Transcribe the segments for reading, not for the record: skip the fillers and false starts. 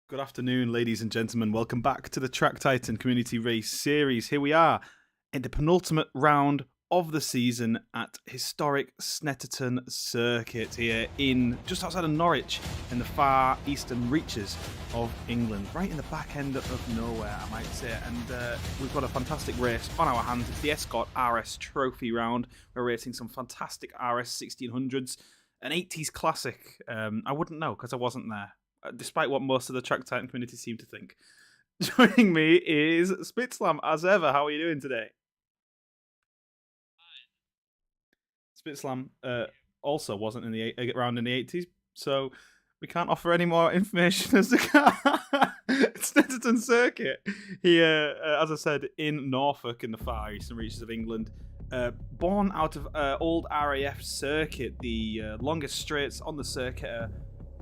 Good afternoon, ladies and gentlemen. Welcome back to the Track Titan Community Race Series. Here we are in the penultimate round of the season at historic Snetterton Circuit here in just outside of Norwich in the far eastern reaches of England, right in the back end of nowhere, I might say. And we've got a fantastic race on our hands. It's the Escort RS Trophy round. We're racing some fantastic RS 1600s, an 80s classic. I wouldn't know because I wasn't there, despite what most of the Track Titan community seem to think. Joining me is Spitslam, as ever. How are you doing today? Spitslam also wasn't in the around in the 80s, so we can't offer any more information as to Snetterton Circuit here, as I said, in Norfolk, in the far eastern reaches of England. Born out of old RAF circuit, the longest straights on the circuit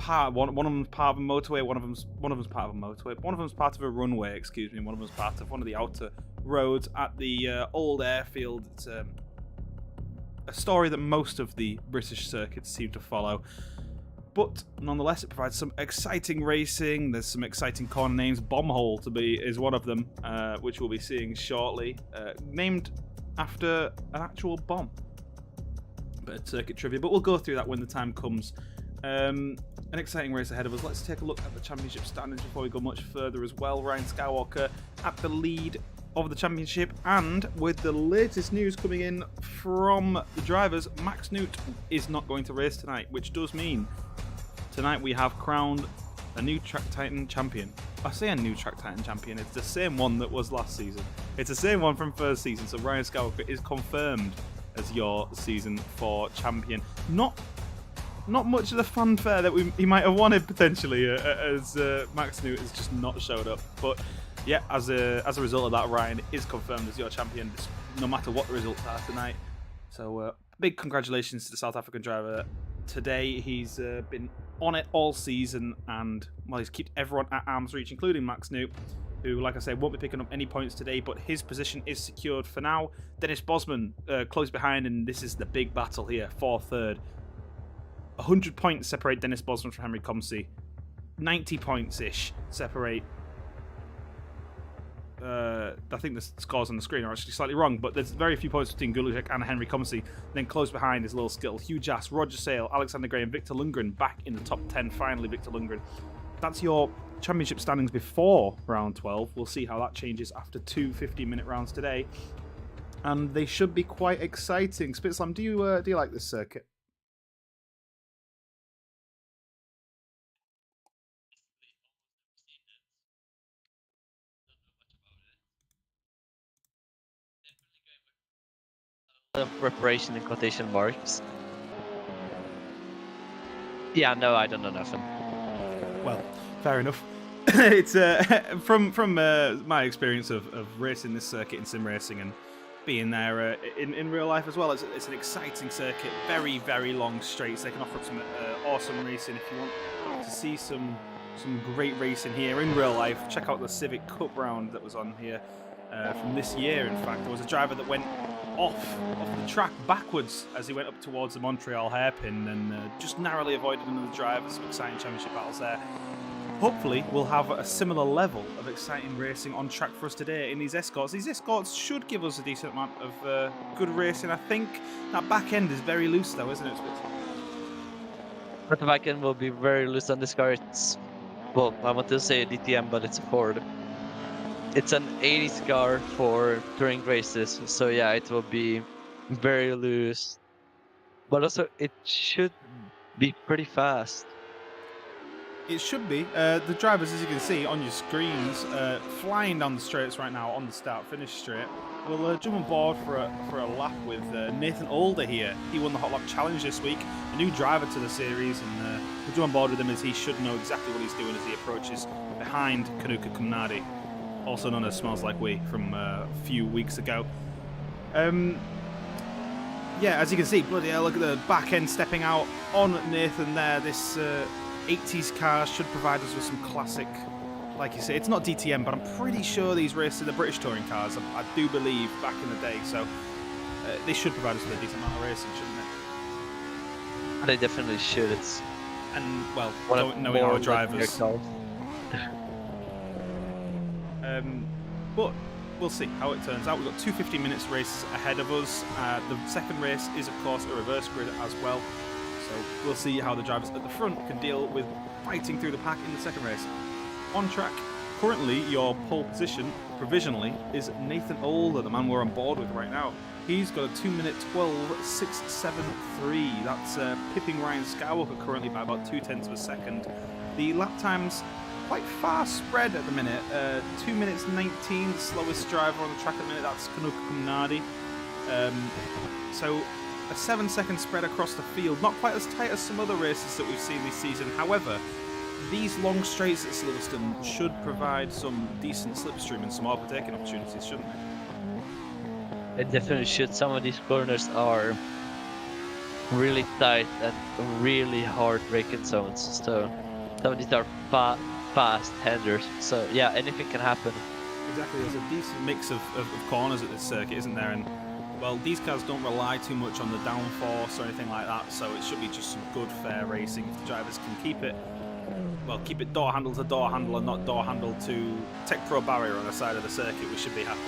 are one of them's part of a motorway, one of them's part of a motorway, one of them's part of a runway, excuse me, one of them's part of one of the outer roads at the old airfield. It's a story that most of the British circuits seem to follow, but nonetheless it provides some exciting racing. There's some exciting corner names. Bombhole is one of them, which we'll be seeing shortly, named after an actual bomb. Bit of circuit trivia, but we'll go through that when the time comes. An exciting race ahead of us. Let's take a look at the championship standings before we go much further as well. Ryan Skywalker at the lead of the championship, and with the latest news coming in from the drivers, Max Newt is not going to race tonight, which does mean tonight we have crowned a new Track Titan champion. I say a new Track Titan champion, it's the same one that was last season. It's the same one from first season, so Ryan Skywalker is confirmed as your season 4 champion. Not much of the fanfare that he might have wanted potentially, as Max Newt has just not showed up. But yeah, as a result of that, Ryan is confirmed as your champion, no matter what the results are tonight. So big congratulations to the South African driver today. He's been on it all season, and well, he's kept everyone at arm's reach, including Max Newt, who, like I say, won't be picking up any points today, but his position is secured for now. Dennis Bosman close behind, and this is the big battle here for third. 100 points separate Dennis Bosman from Henry Comsey. 90 points-ish separate... I think the scores on the screen are actually slightly wrong, but there's very few points between Gulujek and Henry Comsey. Then close behind is Lil Skittle, Hugh Jass, Roger Sale, Alexander Gray, and Victor Lundgren back in the top 10. Finally, Victor Lundgren. That's your championship standings before round 12. We'll see how that changes after two 15-minute rounds today. And they should be quite exciting. Spitslam, do you like this circuit? Of preparation in quotation marks. Yeah, no, I don't know nothing. Well, fair enough. It's from my experience of racing this circuit in sim racing and being there in real life as well. It's an exciting circuit, very, very long straights. They can offer up some awesome racing. If you want to see some great racing here in real life, check out the Civic Cup round that was on here from this year. In fact, there was a driver that went off the track backwards as he went up towards the Montreal hairpin and just narrowly avoided another driver. Some exciting championship battles there. Hopefully we'll have a similar level of exciting racing on track for us today in these Escorts. These Escorts should give us a decent amount of good racing. I think that back end is very loose though, isn't it, Spitz? But the back end will be very loose on this car. It's, well, I want to say a DTM, but it's a Ford. It's an 80s car for touring races, so yeah, it will be very loose. But also, it should be pretty fast. It should be. The drivers, as you can see on your screens, flying down the straights right now on the start-finish straight. We'll jump on board for a lap with Nathan Older here. He won the Hot Lap Challenge this week, a new driver to the series, and we'll jump on board with him as he should know exactly what he's doing as he approaches behind Kanuka Kumnadi, also known as Smells Like We from a few weeks ago. Yeah, as you can see, bloody hell, look at the back end stepping out on Nathan there. This 80s car should provide us with some classic, like you say, it's not DTM, but I'm pretty sure these races are the British touring cars, I do believe, back in the day, so they should provide us with a decent amount of racing, shouldn't they? They definitely should. It's and, well, knowing our drivers, But we'll see how it turns out. We've got 2 15 minutes races ahead of us. The second race is, of course, a reverse grid as well. So we'll see how the drivers at the front can deal with fighting through the pack in the second race. On track, currently your pole position, provisionally, is Nathan Older, the man we're on board with right now. He's got a 2-minute 12.673. That's pipping Ryan Skywalker currently by about 0.2 of a second. The lap times quite far spread at the minute. 2 minutes 19, the slowest driver on the track at the minute. That's Kanuka Kumnadi. So a 7-second spread across the field. Not quite as tight as some other races that we've seen this season. However, these long straights at Silverstone should provide some decent slipstream and some overtaking opportunities, shouldn't they? It definitely should. Some of these corners are really tight and really hard braking zones. So some of these are fast handers. So yeah, anything can happen. Exactly. There's a decent mix of corners at this circuit, isn't there? And well, these cars don't rely too much on the downforce or anything like that. So it should be just some good, fair racing. If the drivers can keep it door handle to door handle and not door handle to Tech Pro barrier on the side of the circuit, we should be happy.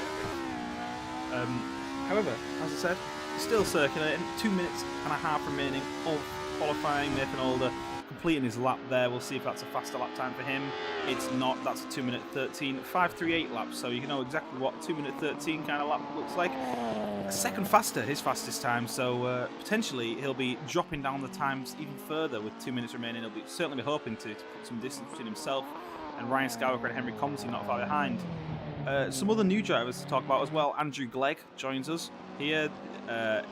However, as I said, still circulating, 2 minutes and a half remaining of qualifying. Nathan Older completing his lap there. We'll see if that's a faster lap time for him. It's not. That's a 2-minute 13.538 laps. So you know exactly what 2-minute 13 kind of lap looks like. A second faster, his fastest time. So potentially he'll be dropping down the times even further with 2 minutes remaining. He'll certainly be hoping to put some distance between himself and Ryan Skywalker and Henry Comsey not far behind. Some other new drivers to talk about as well. Andrew Glegg joins us here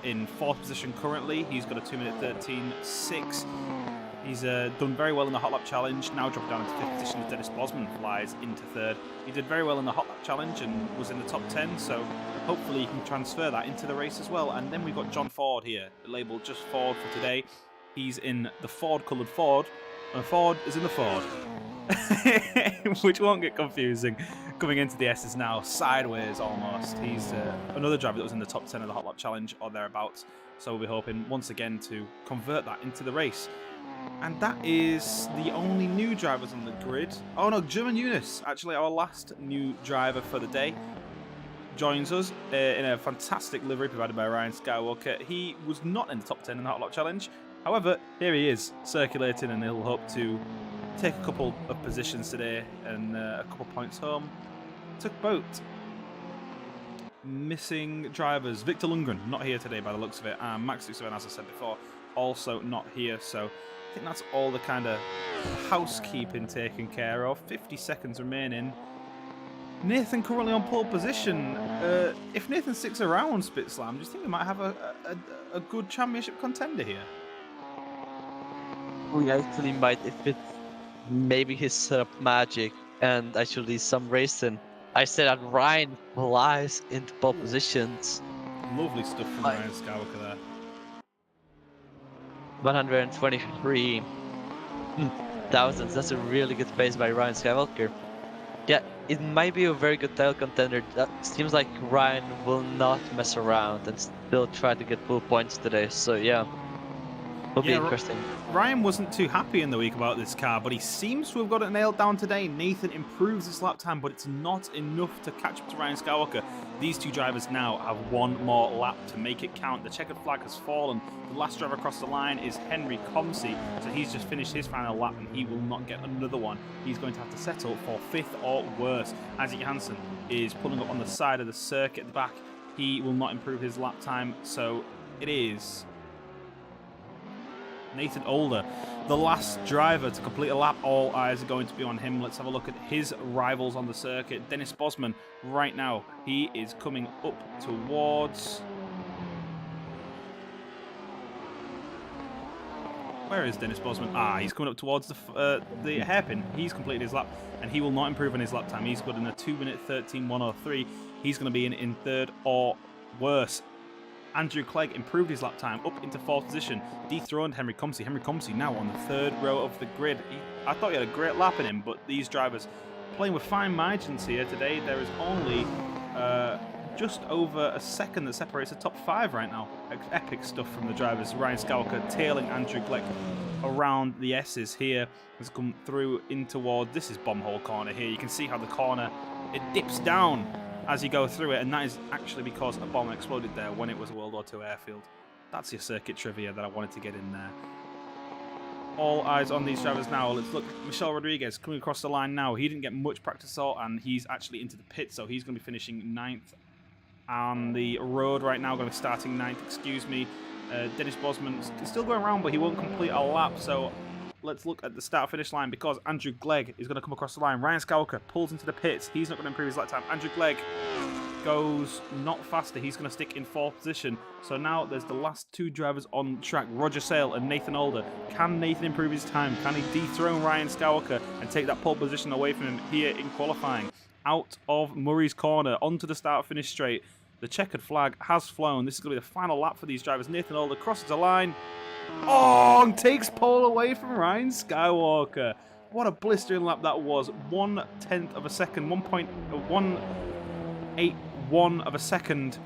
in 4th position currently. He's got a 2-minute 13.6. He's done very well in the Hot Lap Challenge, now dropped down into 5th position as Dennis Bosman flies into 3rd. He did very well in the Hot Lap Challenge and was in the top 10, so hopefully he can transfer that into the race as well. And then we've got John Ford here, labelled just Ford for today. He's in the Ford-coloured Ford, and Ford is in the Ford. Which won't get confusing. Coming into the S's now, sideways almost. He's another driver that was in the top 10 of the Hot Lap Challenge or thereabouts. So we'll be hoping once again to convert that into the race. And that is the only new drivers on the grid. Oh no, German Eunice, actually our last new driver for the day, joins us in a fantastic livery provided by Ryan Skywalker. He was not in the top 10 in the Hot Lap Challenge. However, here he is, circulating, and he'll hope to take a couple of positions today and a couple points home. Took boat. Missing drivers. Victor Lundgren, not here today by the looks of it. And Max Luxeven, as I said before, also not here. So I think that's all the kind of housekeeping taken care of. 50 seconds remaining. Nathan currently on pole position. If Nathan sticks around Spit Slam, do you think we might have a good championship contender here? We actually might if it's maybe his setup magic and actually some racing. I said that Ryan flies into pole positions. Lovely stuff from Ryan Skywalker there. 123 thousands. That's a really good pace by Ryan Skywalker. Yeah, it might be a very good title contender. That seems like Ryan will not mess around and still try to get full points today. So yeah, it'll be interesting. Ryan wasn't too happy in the week about this car, but he seems to have got it nailed down today. Nathan improves his lap time, but it's not enough to catch up to Ryan Skywalker. These two drivers now have one more lap to make it count. The checkered flag has fallen. The last driver across the line is Henry Comsey, so he's just finished his final lap and he will not get another one. He's going to have to settle for 5th or worse. Isaac Johansson is pulling up on the side of the circuit at the back. He will not improve his lap time, so it is Nathan Older, the last driver to complete a lap. All eyes are going to be on him. Let's have a look at his rivals on the circuit. Dennis Bosman, right now, he is coming up towards... Where is Dennis Bosman? He's coming up towards the hairpin. He's completed his lap, and he will not improve on his lap time. He's got in a 2-minute 13.103. He's going to be in 3rd or worse. Andrew Clegg improved his lap time up into 4th position, dethroned Henry Comsey. Henry Comsey now on the 3rd row of the grid. I thought he had a great lap in him, but these drivers playing with fine margins here today. There is only just over a second that separates the top 5 right now. Epic stuff from the drivers. Ryan Skywalker tailing Andrew Gleck around the S's here. Has come through in toward, this is Bombhole Corner here. You can see how the corner, it dips down as you go through it, and that is actually because a bomb exploded there when it was a World War II airfield. That's your circuit trivia that I wanted to get in there. All eyes on these drivers now. Let's look. Michelle Rodriguez coming across the line now. He didn't get much practice at all, and he's actually into the pit, so he's going to be finishing 9th on the road right now. Going to be starting 9th, excuse me. Dennis Bosman is still going around, but he won't complete a lap, so let's look at the start-finish line because Andrew Glegg is going to come across the line. Ryan Skywalker pulls into the pits. He's not going to improve his lap time. Andrew Glegg goes not faster. He's going to stick in 4th position. So now there's the last 2 drivers on track, Roger Sale and Nathan Alder. Can Nathan improve his time? Can he dethrone Ryan Skywalker and take that pole position away from him here in qualifying? Out of Murray's corner, onto the start-finish straight. The checkered flag has flown. This is going to be the final lap for these drivers. Nathan Alder crosses the line. Oh, and takes pole away from Ryan Skywalker. What a blistering lap that was. 1/10 of a second, 1.181 of a second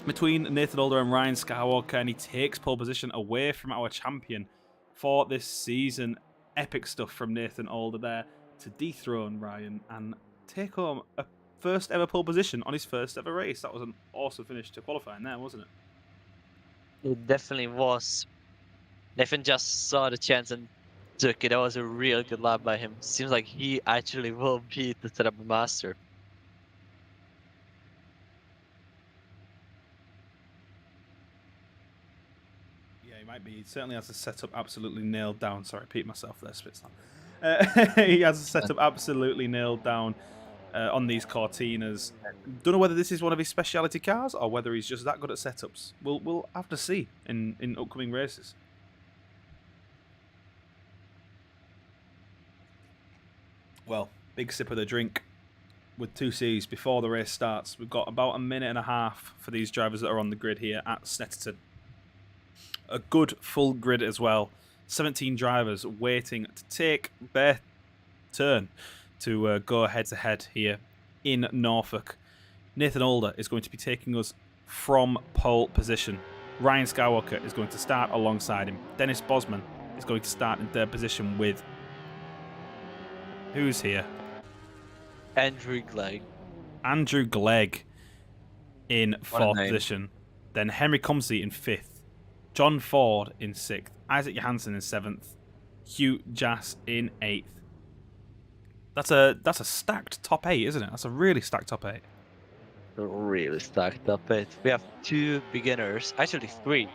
between Nathan Alder and Ryan Skywalker, and he takes pole position away from our champion for this season. Epic stuff from Nathan Alder there to dethrone Ryan and take home a first ever pole position on his first ever race. That was an awesome finish to qualifying there, wasn't it? It definitely was. Nathan just saw the chance and took it. That was a real good lap by him. Seems like he actually will beat the setup master. Yeah, he might be. He certainly has the setup absolutely nailed down. Sorry, I repeat myself there, Spitzlan. He has the setup absolutely nailed down on these Cortinas. Don't know whether this is one of his specialty cars or whether he's just that good at setups. We'll have to see in upcoming races. Well, big sip of the drink with 2 C's before the race starts. We've got about a minute and a half for these drivers that are on the grid here at Snetterton. A good full grid as well. 17 drivers waiting to take their turn to go head-to-head here in Norfolk. Nathan Alder is going to be taking us from pole position. Ryan Skywalker is going to start alongside him. Dennis Bosman is going to start in 3rd position with... Who's here? Andrew Glegg. Andrew Glegg in 4th position. Then Henry Comsey in 5th. John Ford in 6th. Isaac Johansson in 7th. Hugh Jass in 8th. That's a stacked top 8, isn't it? That's a really stacked top 8. Really stacked up 8. We have 2 beginners, actually 3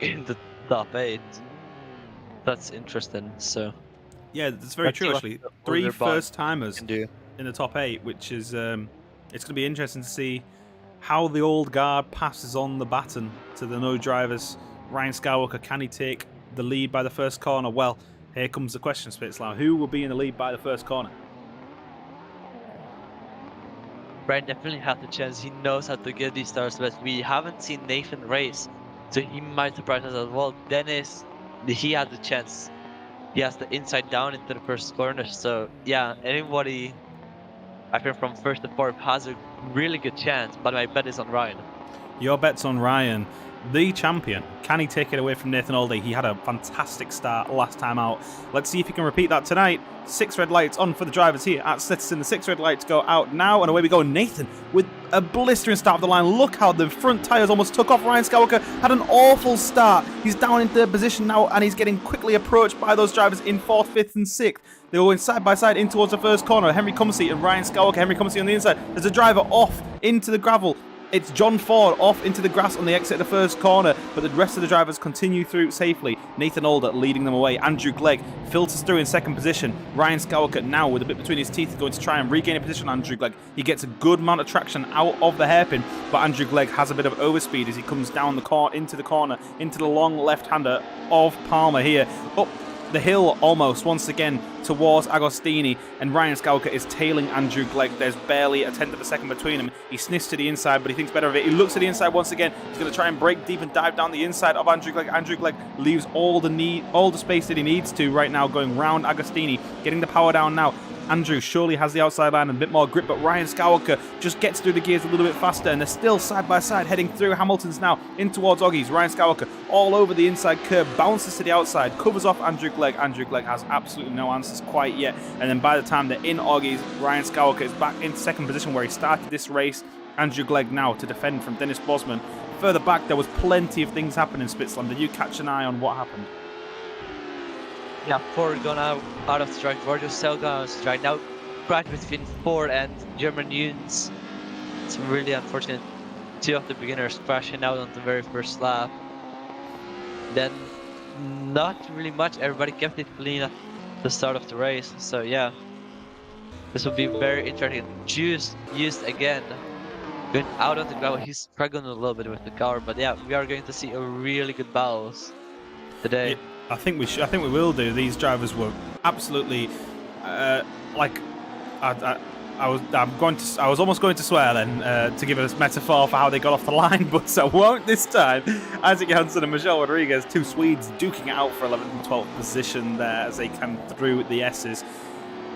in the top 8. That's interesting. So yeah, that's very true actually. 3 first timers in the top 8, which is it's going to be interesting to see how the old guard passes on the baton to the new drivers. Ryan Skywalker, can he take the lead by the first corner? Well, here comes the question, Spitzlau. Who will be in the lead by the first corner? Ryan definitely has the chance. He knows how to get these stars, but we haven't seen Nathan race, so he might surprise us as well. Dennis, he has the chance. He has the inside down into the first corner. So yeah, anybody I think from 1st to 4th has a really good chance, but my bet is on Ryan. Your bet's on Ryan, the champion. Can he take it away from Nathan Alder? He had a fantastic start last time out. Let's see if he can repeat that tonight. 6 red lights on for the drivers here at Snetterton. The 6 red lights go out now, and away we go. Nathan with a blistering start of the line. Look how the front tyres almost took off. Ryan Skywalker had an awful start. He's down in 3rd position now, and he's getting quickly approached by those drivers in 4th, 5th, and 6th. They're going side by side in towards the first corner. Henry Comsey and Ryan Skywalker. Henry Comsey on the inside. There's a driver off into the gravel. It's John Ford off into the grass on the exit of the first corner, but the rest of the drivers continue through safely. Nathan Alder leading them away. Andrew Glegg filters through in 2nd position. Ryan Skywalker now with a bit between his teeth going to try and regain a position on Andrew Glegg. He gets a good amount of traction out of the hairpin, but Andrew Glegg has a bit of overspeed as he comes down the corner, into the long left-hander of Palmer here. Up the hill almost once again. towards Agostini, and Ryan Scalca is tailing Andrew Glegg. There's barely a tenth of a second between them. He sniffs to the inside, but he thinks better of it. He looks to the inside once again. He's going to try and break deep and dive down the inside of Andrew Glegg. Andrew Glegg leaves all the space that he needs to right now, going round Agostini, getting the power down now. Andrew surely has the outside line and a bit more grip, but Ryan Scalca just gets through the gears a little bit faster, and they're still side by side heading through Hamilton's now in towards Oggies. Ryan Scalca all over the inside curve, bounces to the outside, covers off Andrew Glegg. Andrew Glegg has absolutely no answers quite yet, and then by the time they're in Oggies, Ryan Scalca is back in second position where he started this race. Andrew Glegg now to defend from Dennis Bosman. Further back, there was plenty of things happening in Spitzlam. Did you catch an eye on what happened? Yeah, Ford gone out of strike, Roger Sell gone out of strike. Now crash between Ford and German Yuns. It's really unfortunate. Two of the beginners crashing out on the very first lap. Then not really much, everybody kept it clean at the start of the race. So yeah, this will be very interesting. Juice used again, going out on the ground. He's struggling a little bit with the car, but yeah, we are going to see a really good battles today. Yeah, I think we should. I think we will do. These drivers were absolutely like. I was almost going to swear then to give a metaphor for how they got off the line, but I won't this time. Isaac Janssen and Michel Rodriguez, two Swedes, duking it out for 11th and 12th position there as they come through the S's.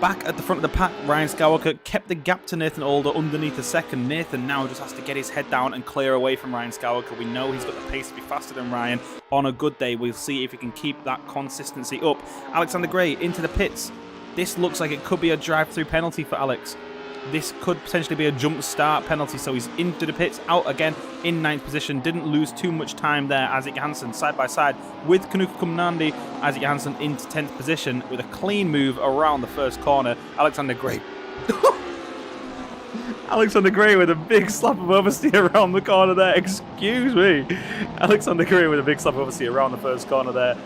Back at the front of the pack, Ryan Scalca kept the gap to Nathan Alder underneath the second. Nathan now just has to get his head down and clear away from Ryan Scalca. We know he's got the pace to be faster than Ryan. On a good day, we'll see if he can keep that consistency up. Alexander Gray into the pits. This looks like it could be a drive-through penalty for Alex. This could potentially be a jump start penalty, so he's into the pits, out again in 9th position. Didn't lose too much time there. Isaac Janssen side by side with Kanuka Kumnandi. Isaac Janssen into 10th position with a clean move around the first corner. Alexander Gray. Alexander Gray with a big slap of oversteer around the corner there. Excuse me. Alexander Gray with a big slap of oversteer around the first corner there.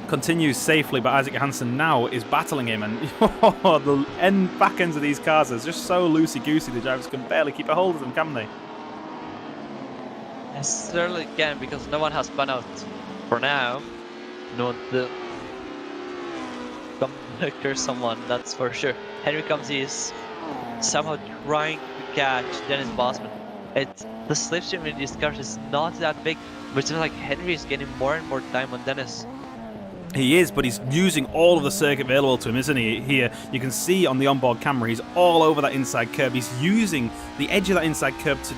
Continues safely, but Isaac Janssen now is battling him, and the back ends of these cars are just so loosey-goosey, the drivers can barely keep a hold of them, can they? Yes, certainly can, because no one has spun out for now. No one to come curse someone, that's for sure. Henry comes, he is somehow trying to catch Dennis Bosman. The slipstream in these cars is not that big, but it's like Henry is getting more and more time on Dennis. He is, but he's using all of the circuit available to him, isn't he? Here, you can see on the onboard camera, he's all over that inside curb. He's using the edge of that inside curb to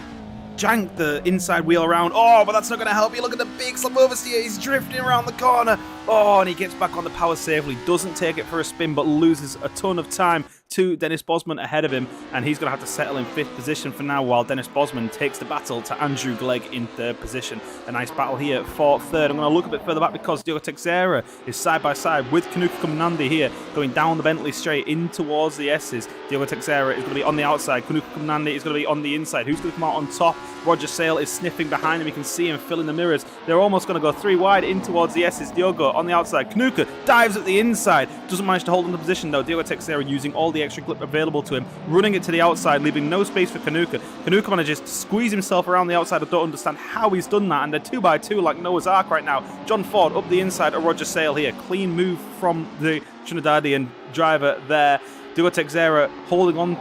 jank the inside wheel around. Oh, but that's not going to help you. Look at the big slip oversteer. He's drifting around the corner. Oh, and he gets back on the power safely. Doesn't take it for a spin, but loses a ton of time to Dennis Bosman ahead of him, and he's going to have to settle in 5th position for now, while Dennis Bosman takes the battle to Andrew Glegg in 3rd position. A nice battle here for 3rd. I'm going to look a bit further back because Diogo Teixeira is side by side with Kanuka Kumnandi here, going down the Bentley straight in towards the S's. Diogo Teixeira is going to be on the outside. Kanuka Kumnandi is going to be on the inside. Who's going to come out on top? Roger Sale is sniffing behind him. You can see him filling the mirrors. They're almost going to go 3 wide in towards the S's. Diogo on the outside. Kanuka dives at the inside. Doesn't manage to hold on the position though. Diogo Teixeira using all the extra grip available to him, running it to the outside, leaving no space for Kanuka. Kanuka manages to squeeze himself around the outside. I don't understand how he's done that, and they're 2x2 like Noah's Ark right now. John Ford up the inside of Roger Sale here. Clean move from the Trinidadian driver there. Diogo Teixeira holding on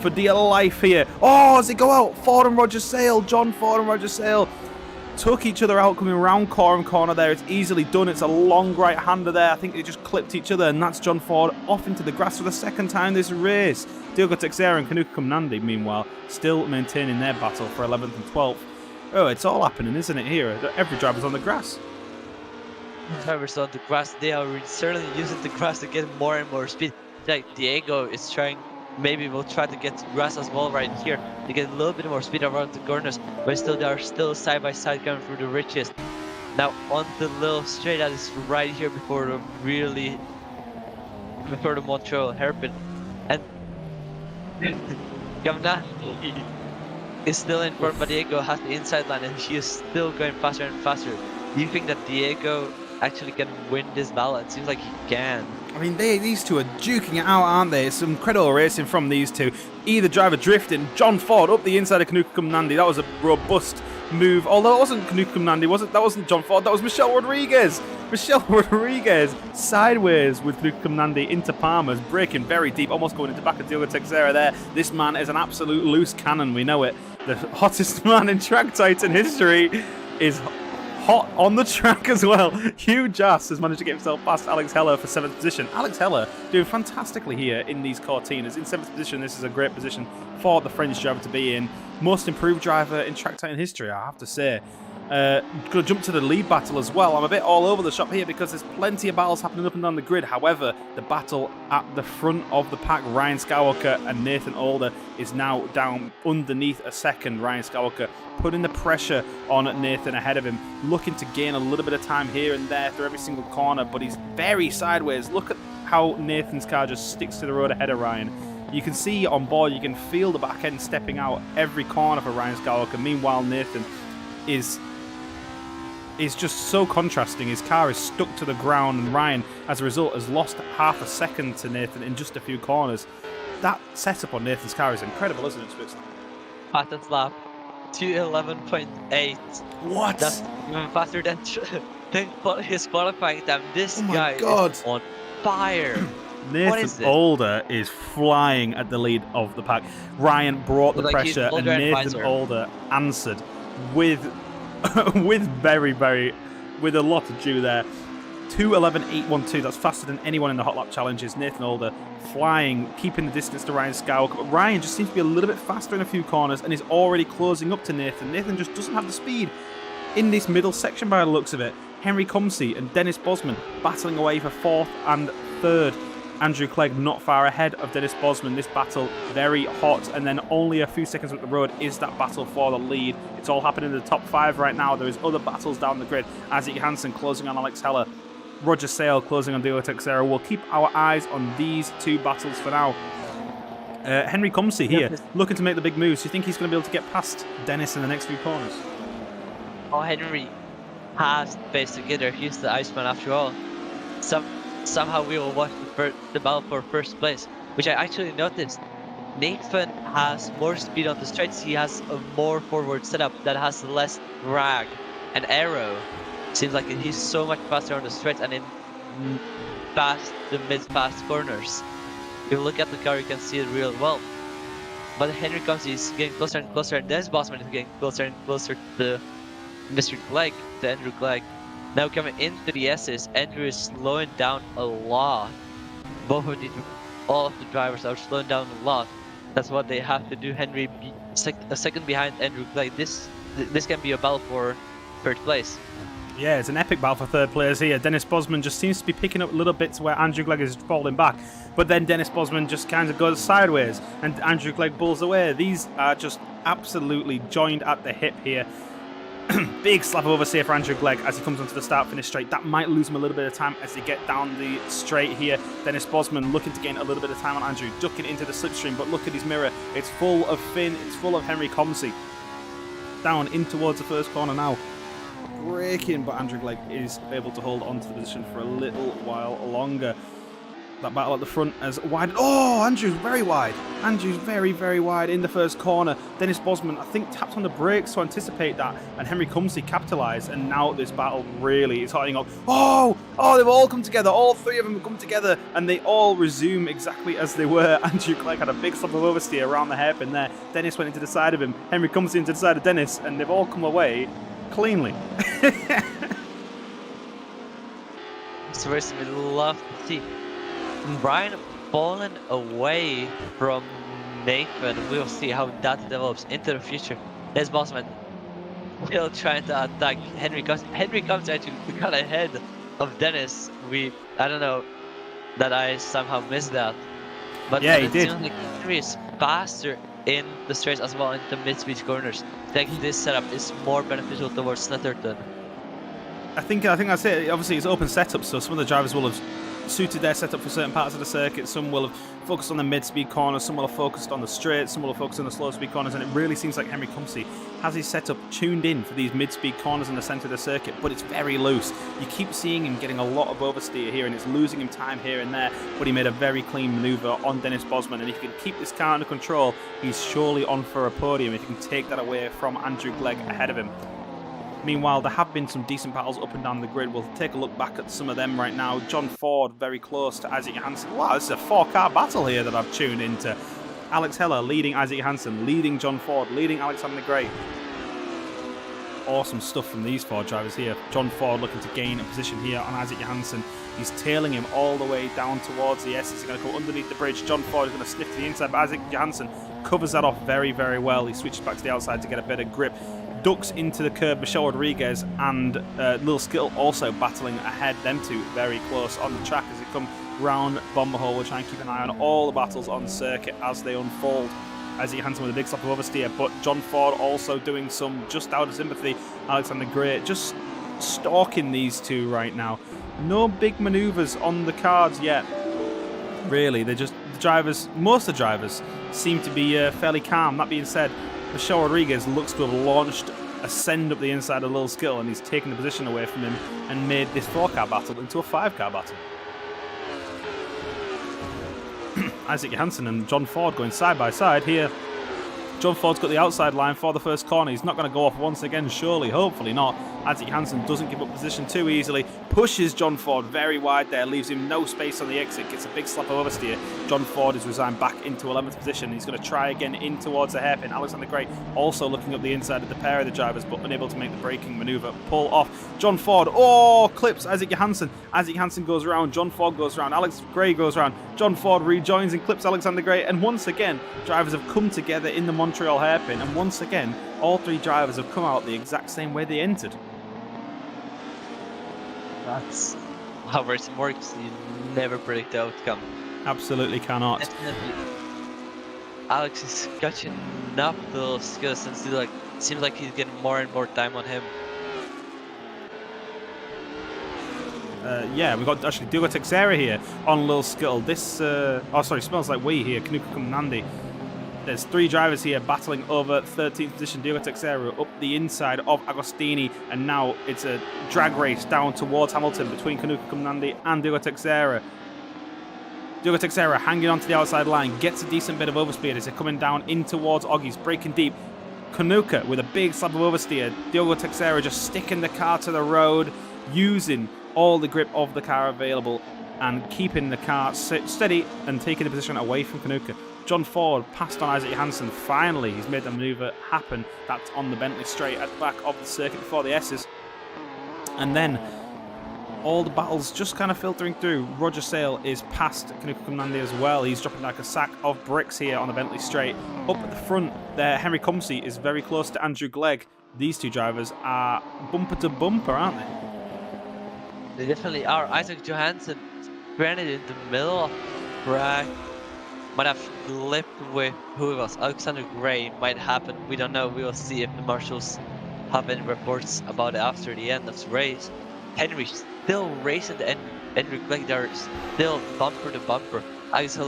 for dear life here. Oh, as they go out, Ford and Roger Sale, John Ford and Roger Sale took each other out coming around corner there. It's easily done. It's a long right-hander there. I think they just clipped each other, and that's John Ford off into the grass for the 2nd time this race. Diogo Teixeira and Kanuka Kumnandi, meanwhile, still maintaining their battle for 11th and 12th. Oh, it's all happening, isn't it, here? Every driver's on the grass. Drivers on the grass, they are certainly using the grass to get more and more speed. Like Diego is trying, maybe we'll try to get grass as well right here to get a little bit more speed around the corners, but still they are still side by side coming through the ridges. Now on the little straight that is right here before the Montreal hairpin, and Gamna is still in front, but Diego has the inside line and she is still going faster and faster. Do you think that Diego actually can win this battle? It seems like he can. I mean, these two are duking it out, aren't they? It's some incredible racing from these two. Either driver drifting. John Ford up the inside of Kanuka Kumnandi. That was a robust move. Although it wasn't Kanuka Kumnandi, was it? That wasn't John Ford. That was Michel Rodriguez. Michelle Rodriguez sideways with Luca Nandi into Palmer's, braking very deep, almost going into back of Diogo Texeira there. This man is an absolute loose cannon, we know it. The hottest man in track Titan history is hot on the track as well. Hugh Jass has managed to get himself past Alex Heller for 7th position. Alex Heller doing fantastically here in these Cortinas. In 7th position, this is a great position for the French driver to be in. Most improved driver in track Titan history, I have to say. Going to jump to the lead battle as well. I'm a bit all over the shop here because there's plenty of battles happening up and down the grid. However, the battle at the front of the pack, Ryan Skywalker and Nathan Alder, is now down underneath a second. Ryan Skywalker putting the pressure on Nathan ahead of him, looking to gain a little bit of time here and there through every single corner, but he's very sideways. Look at how Nathan's car just sticks to the road ahead of Ryan. You can see on board, you can feel the back end stepping out every corner for Ryan Skywalker. Meanwhile, Nathan is just so contrasting. His car is stuck to the ground, and Ryan, as a result, has lost half a second to Nathan in just a few corners. That setup on Nathan's car is incredible, isn't it, Switzerland? Fastest lap, 2:11.8. What? That's even faster than his qualifying time. This guy God. is on fire. Nathan Alder is flying at the lead of the pack. Ryan brought the pressure, and Nathan Alder answered with with a lot of due there. 2:11.812. That's faster than anyone in the hot lap challenges. Nathan Alder flying, keeping the distance to Ryan Skywalker, but Ryan just seems to be a little bit faster in a few corners and is already closing up to Nathan. Nathan just doesn't have the speed in this middle section by the looks of it. Henry Comsey and Dennis Bosman battling away for 4th and 3rd. Andrew Clegg not far ahead of Dennis Bosman. This battle very hot, and then only a few seconds up the road is that battle for the lead. It's all happening in the top 5 right now. There is other battles down the grid. Isaac Hansen closing on Alex Heller. Roger Sale closing on Diogo Texeira. We'll keep our eyes on these 2 battles for now. Henry Comsey here, looking to make the big moves. Do you think he's going to be able to get past Dennis in the next few corners? Oh, Henry has faced together. He's the Iceman after all. Somehow we will watch the battle for first place, which I actually noticed. Nathan has more speed on the straights. He has a more forward setup that has less drag and aero. Seems like he's so much faster on the straights and in the mid-fast corners. If you look at the car, you can see it real well. But Henry Comsey is getting closer and closer, and Dennis Bosman is getting closer and closer to Mr. Clegg, to Andrew Clegg. Now coming into the S's, Andrew is slowing down a lot. All of the drivers are slowing down a lot. That's what they have to do. Henry a second behind Andrew Clegg. This can be a battle for 3rd place. Yeah, it's an epic battle for 3rd place here. Dennis Bosman just seems to be picking up little bits where Andrew Clegg is falling back. But then Dennis Bosman just kind of goes sideways and Andrew Clegg pulls away. These are just absolutely joined at the hip here. Big slap over here for Andrew Clegg as he comes onto the start-finish straight. That might lose him a little bit of time as they get down the straight here. Dennis Bosman looking to gain a little bit of time on Andrew, ducking into the slipstream, but look at his mirror. It's full of Finn, it's full of Henry Comsey. Down in towards the first corner now. Braking, but Andrew Clegg is able to hold on to the position for a little while longer. That battle at the front as wide. Oh, Andrew's very wide. Andrew's very, very wide in the first corner. Dennis Bosman, I think, tapped on the brakes to anticipate that, and Henry Comsey capitalised, and now this battle really is hotting up. Oh, they've all come together. All 3 of them have come together, and they all resume exactly as they were. Andrew Clegg had a big slip of oversteer around the hairpin there. Dennis went into the side of him. Henry Comsey into the side of Dennis, and they've all come away cleanly. It's a race we love to see. Brian fallen away from Nathan. We'll see how that develops into the future. There's Bossman still trying to attack Henry Comsey. Henry Comsey actually got ahead of Dennis. I don't know that I somehow missed that. But yeah, he did. Like Henry is faster in the straights as well in the mid-speed corners. I think this setup is more beneficial towards Snetterton. I think that's it. Obviously, it's open setup, so some of the drivers will have suited their setup for certain parts of the circuit. Some will have focused on the mid-speed corners, some will have focused on the straights, some will have focused on the slow-speed corners, and it really seems like Henry Comsey has his setup tuned in for these mid-speed corners in the centre of the circuit, but it's very loose. You keep seeing him getting a lot of oversteer here, and it's losing him time here and there, but he made a very clean manoeuvre on Dennis Bosman, and if he can keep this car under control, he's surely on for a podium if he can take that away from Andrew Clegg ahead of him. Meanwhile, there have been some decent battles up and down the grid. We'll take a look back at some of them right now. John Ford very close to Isaac Johansson. Wow, this is a 4-car battle here that I've tuned into. Alex Heller leading Isaac Johansson, leading John Ford, leading Alexander Gray. Awesome stuff from these 4 drivers here. John Ford looking to gain a position here on Isaac Johansson. He's tailing him all the way down towards the S. He's going to come underneath the bridge. John Ford is going to sniff to the inside, but Isaac Johansson covers that off very, very well. He switches back to the outside to get a better grip. Ducks into the curb. Michelle Rodriguez and Lil Skittle also battling ahead. Them two very close on the track as they come round Bomber Hole. We'll try and keep an eye on all the battles on circuit as they unfold. Isaac Johansson with a big slap of oversteer, but John Ford also doing some just out of sympathy. Alexander Gray just stalking these two right now. No big manoeuvres on the cards yet. Really, they're just the drivers. Most of the drivers seem to be fairly calm. That being said, Michelle Rodriguez looks to have launched a send up the inside of Lil Skittle, and he's taken the position away from him and made this 4-car battle into a 5-car battle. Isaac Johansson and John Ford going side by side here. John Ford's got the outside line for the first corner. He's not going to go off once again, surely. Hopefully not. Isaac Johansson doesn't give up position too easily. Pushes John Ford very wide there. Leaves him no space on the exit. Gets a big slap of oversteer. John Ford is resigned back into 11th position. He's going to try again in towards the hairpin. Alexander Gray also looking up the inside of the pair of the drivers, but unable to make the braking manoeuvre. Pull off. John Ford, clips Isaac Johansson. Isaac Johansson goes around. John Ford goes around. Alex Gray goes around. John Ford rejoins and clips Alexander Gray. And once again, drivers have come together in the Montreal hairpin. And once again, all 3 drivers have come out the exact same way they entered. That's how racing works. You never predict the outcome. Absolutely cannot. Definitely. Alex is catching up those skills and still seems like he's getting more and more time on him. Yeah, we've got actually Diogo Teixeira here on Lil Skittle. This, smells like we here, Kanuka Nandi. There's 3 drivers here battling over 13th position. Diogo Teixeira up the inside of Agostini, and now it's a drag race down towards Hamilton between Kanuka Nandi and Diogo Teixeira. Diogo Teixeira hanging onto the outside line, gets a decent bit of overspeed as they're coming down in towards Oggy's, braking deep. Kanuka with a big slap of oversteer. Diogo Teixeira just sticking the car to the road, using all the grip of the car available and keeping the car steady and taking the position away from Kanuka. John Ford passed on Isaac Johansson. Finally, he's made the manoeuvre happen. That's on the Bentley straight at the back of the circuit before the S's. And then all the battles just kind of filtering through. Roger Sale is past Kanuka Nandi as well. He's dropping like a sack of bricks here on the Bentley straight. Up at the front there, Henry Comsey is very close to Andrew Glegg. These 2 drivers are bumper to bumper, aren't they? They definitely are. Isaac Johansson granted in the middle of track. Might have flipped with who it was. Alexander Gray might happen. We don't know. We will see if the marshals have any reports about it after the end of the race. Henry still racing the Andrew Glegg. They're still bumper to bumper. Alex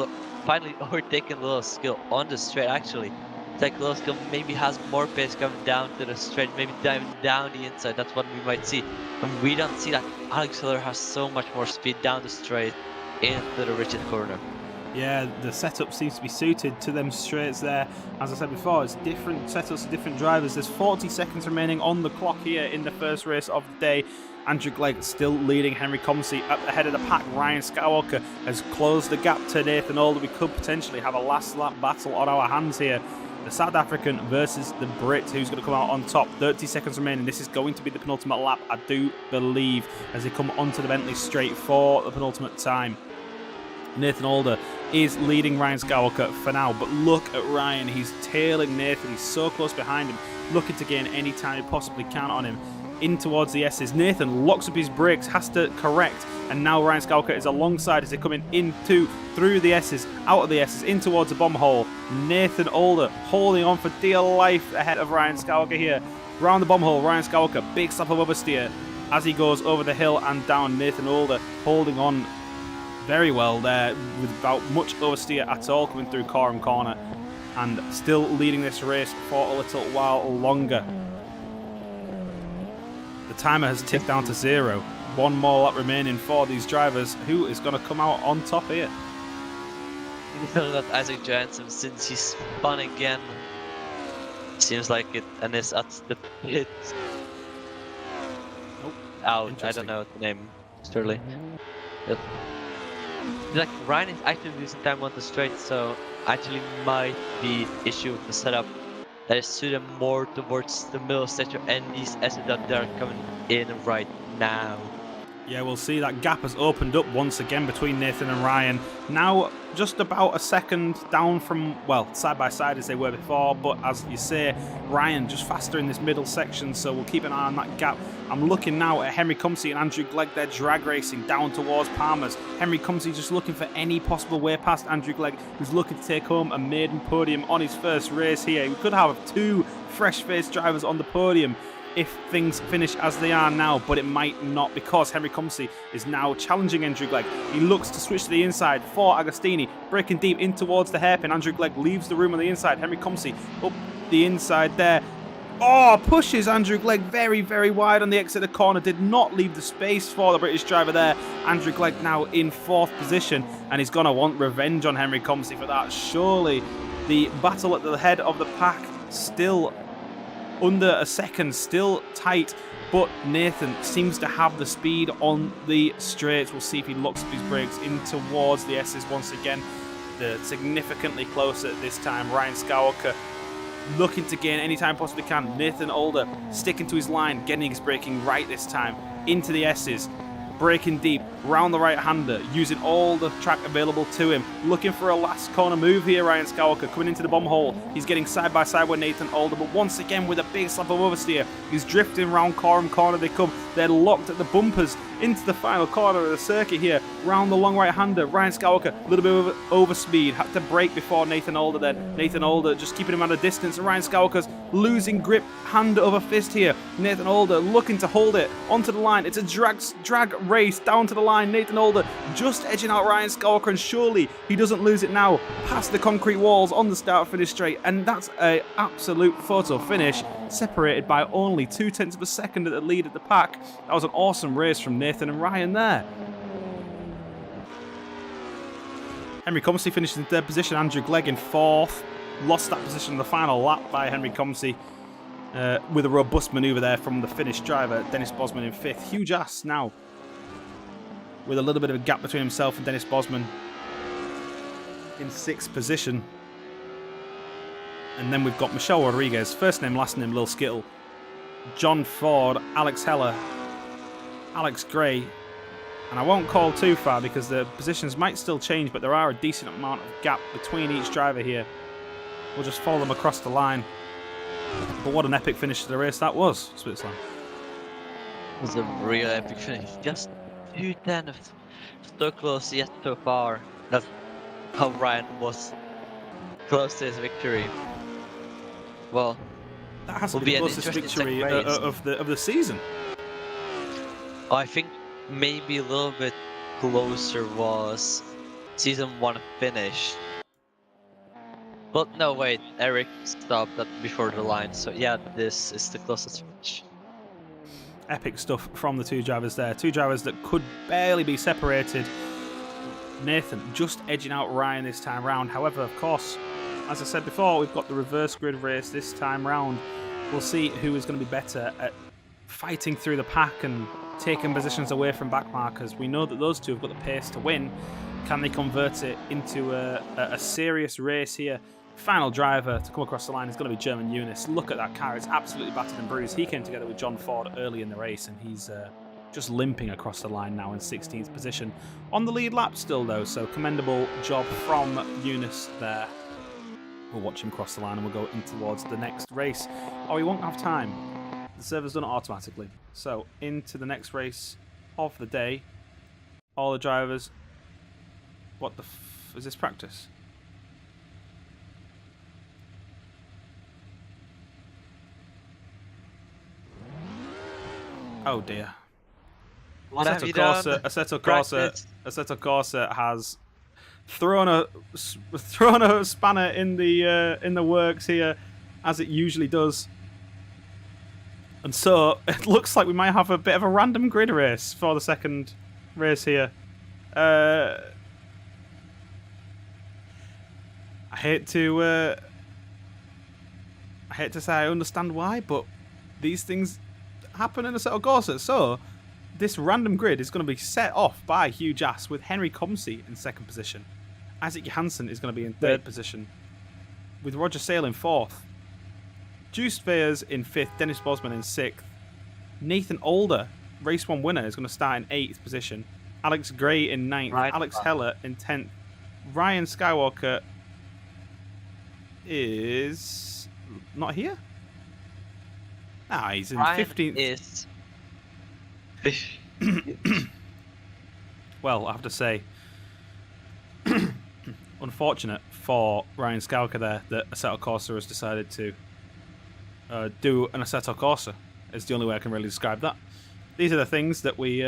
finally overtaking Lil Skill on the straight actually. It's like Lil Skill maybe has more pace coming down to the straight, maybe diving down the inside. That's what we might see. But we don't see that. Alex Heller has so much more speed down the straight into the rigid corner. Yeah, the setup seems to be suited to them straights there. As I said before, it's different setups for different drivers. There's 40 seconds remaining on the clock here in the first race of the day. Andrew Glegg still leading Henry Comsey at the head of the pack. Ryan Skywalker has closed the gap to Nathan Alder. We could potentially have a last lap battle on our hands here. The South African versus the Brit. Who's going to come out on top? 30 seconds remaining. This is going to be the penultimate lap, I do believe, as they come onto the Bentley straight for the penultimate time. Nathan Alder is leading Ryan Skywalker for now, but look at Ryan. He's tailing Nathan. He's so close behind him, looking to gain any time he possibly can on him. In towards the S's. Nathan locks up his brakes, has to correct, and now Ryan Skywalker is alongside as they're coming through the S's, out of the S's, in towards the bomb hole. Nathan Alder holding on for dear life ahead of Ryan Skywalker here. Round the bomb hole, Ryan Skywalker, big slap of oversteer as he goes over the hill and down. Nathan Alder holding on very well there without much oversteer at all coming through Coram Corner, and still leading this race for a little while longer. The timer has ticked down to 0. One more lap remaining for these drivers. Who is going to come out on top here? You feel that Isaac Johansson, since he spun again, seems like it, and is at the pit. out. I Interesting. don't know the name, Sterling. But, like Ryan is actually losing time on the straight, so actually might be issue with the setup that is suited more towards the middle sector and these S's that are coming in right now. Yeah, we'll see that gap has opened up once again between Nathan and Ryan. Now just about a second down from, well, side by side as they were before, but as you say, Ryan just faster in this middle section, so we'll keep an eye on that gap. I'm looking now at Henry Comsey and Andrew Glegg. They're drag racing down towards Palmer's. Henry Comsey just looking for any possible way past Andrew Glegg, who's looking to take home a maiden podium on his first race here. We could have 2 fresh-faced drivers on the podium if things finish as they are now, but it might not, because Henry Comsey is now challenging Andrew Glegg. He looks to switch to the inside for Agostini, breaking deep in towards the hairpin. Andrew Glegg leaves the room on the inside. Henry Comsey up the inside there. Oh, pushes Andrew Glegg very, very wide on the exit of the corner. Did not leave the space for the British driver there. Andrew Glegg now in 4th position, and he's going to want revenge on Henry Comsey for that. Surely the battle at the head of the pack still under a second, still tight, but Nathan seems to have the speed on the straights. We'll see if he locks up his brakes in towards the S's once again. They're significantly closer this time. Ryan Skywalker looking to gain any time possibly can. Nathan Older sticking to his line, getting his braking right this time into the S's. Braking deep, round the right-hander, using all the track available to him. Looking for a last corner move here, Ryan Skywalker coming into the bomb hole. He's getting side by side with Nathan Older, but once again with a big slap of oversteer. He's drifting round corner they come. They're locked at the bumpers into the final corner of the circuit here. Round the long right-hander, Ryan Skywalker, a little bit of overspeed. Had to brake before Nathan Older then. Nathan Older just keeping him at a distance, and Ryan Skywalker's losing grip, hand over fist here. Nathan Older looking to hold it onto the line. It's a drag race down to the line. Nathan Older just edging out Ryan Skywalker, and surely he doesn't lose it now past the concrete walls on the start finish straight, and that's an absolute photo finish, separated by only 0.2 of a second at the lead of the pack. That was an awesome race from Nathan and Ryan there. Henry Comsey finishes in 3rd position, Andrew Glegg in 4th. Lost that position in the final lap by Henry Comsey with a robust manoeuvre there from the Finnish driver, Dennis Bosman in 5th. Huge ass now, with a little bit of a gap between himself and Dennis Bosman in 6th position. And then we've got Michelle Rodriguez, first name, last name, Lil Skittle, John Ford, Alex Heller, Alex Gray, and I won't call too far because the positions might still change, but there are a decent amount of gap between each driver here. We'll just follow them across the line. But what an epic finish to the race that was, Switzerland. It was a real epic finish. Just 2:10 of so close yet so far. That's how Ryan was close to his victory. Well, That has to will be be the an closest interesting victory second of the season. I think maybe a little bit closer was season 1 finish. But no, wait, Eric stopped that before the line, so yeah, this is the closest finish. Epic stuff from the 2 drivers there. 2 drivers that could barely be separated. Nathan just edging out Ryan this time round. However, of course, as I said before, we've got the reverse grid race this time round. We'll see who is going to be better at fighting through the pack and taking positions away from backmarkers. We know that those 2 have got the pace to win. Can they convert it into a serious race here? Final driver to come across the line is going to be German Eunice. Look at that car, it's absolutely battered and bruised. He came together with John Ford early in the race, and he's just limping across the line now in 16th position. On the lead lap still though, so commendable job from Eunice there. We'll watch him cross the line and we'll go in towards the next race. Oh, we won't have time. The server's done it automatically. So, into the next race of the day. All the drivers... What the f... is this practice? Oh dear. What have you done? Assetto Corsa has thrown a spanner in the works here, as it usually does. And so it looks like we might have a bit of a random grid race for the second race here. I hate to say I understand why, but these things happen in Assetto Corsa. So this random grid is going to be set off by Hugh Jass with Henry Comsey in second position. Isaac Johansson is going to be in third position, with Roger Sale in fourth. Juice Fayers in fifth, Dennis Bosman in sixth. Nathan Older, race 1 winner, is going to start in 8th position. Alex Gray in 9th. Right. Alex Heller in 10th. Ryan Skywalker is not here? Nah, he's in Ryan 15th. is... Well, I have to say, unfortunate for Ryan Skywalker there that Assetto Corsa has decided to do an Assetto Corsa. Is the only way I can really describe that. These are the things that we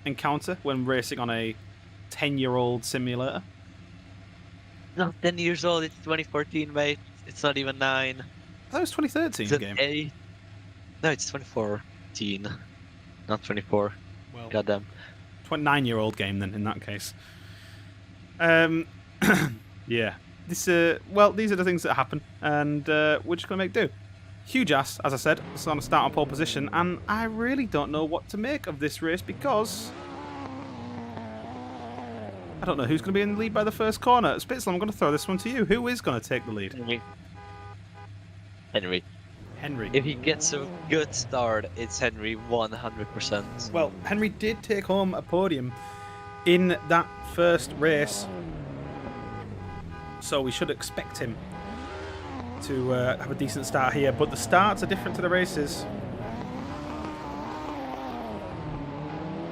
encounter when racing on a 10-year-old simulator. Not 10 years old, it's 2014, mate. It's not even 9. That was 2013 It's an game. 8. No, it's 2014. Not 24. Well, Goddamn. 29-year-old game then, in that case. Yeah. Well, these are the things that happen, and we're just going to make do. Hugh Jass, as I said, is going to start on pole position, and I really don't know what to make of this race because I don't know who's going to be in the lead by the first corner. Spitzl, I'm going to throw this one to you. Who is going to take the lead? Henry. Henry. If he gets a good start, it's Henry 100%. Well, Henry did take home a podium in that first race, so we should expect him to have a decent start here, but the starts are different to the races,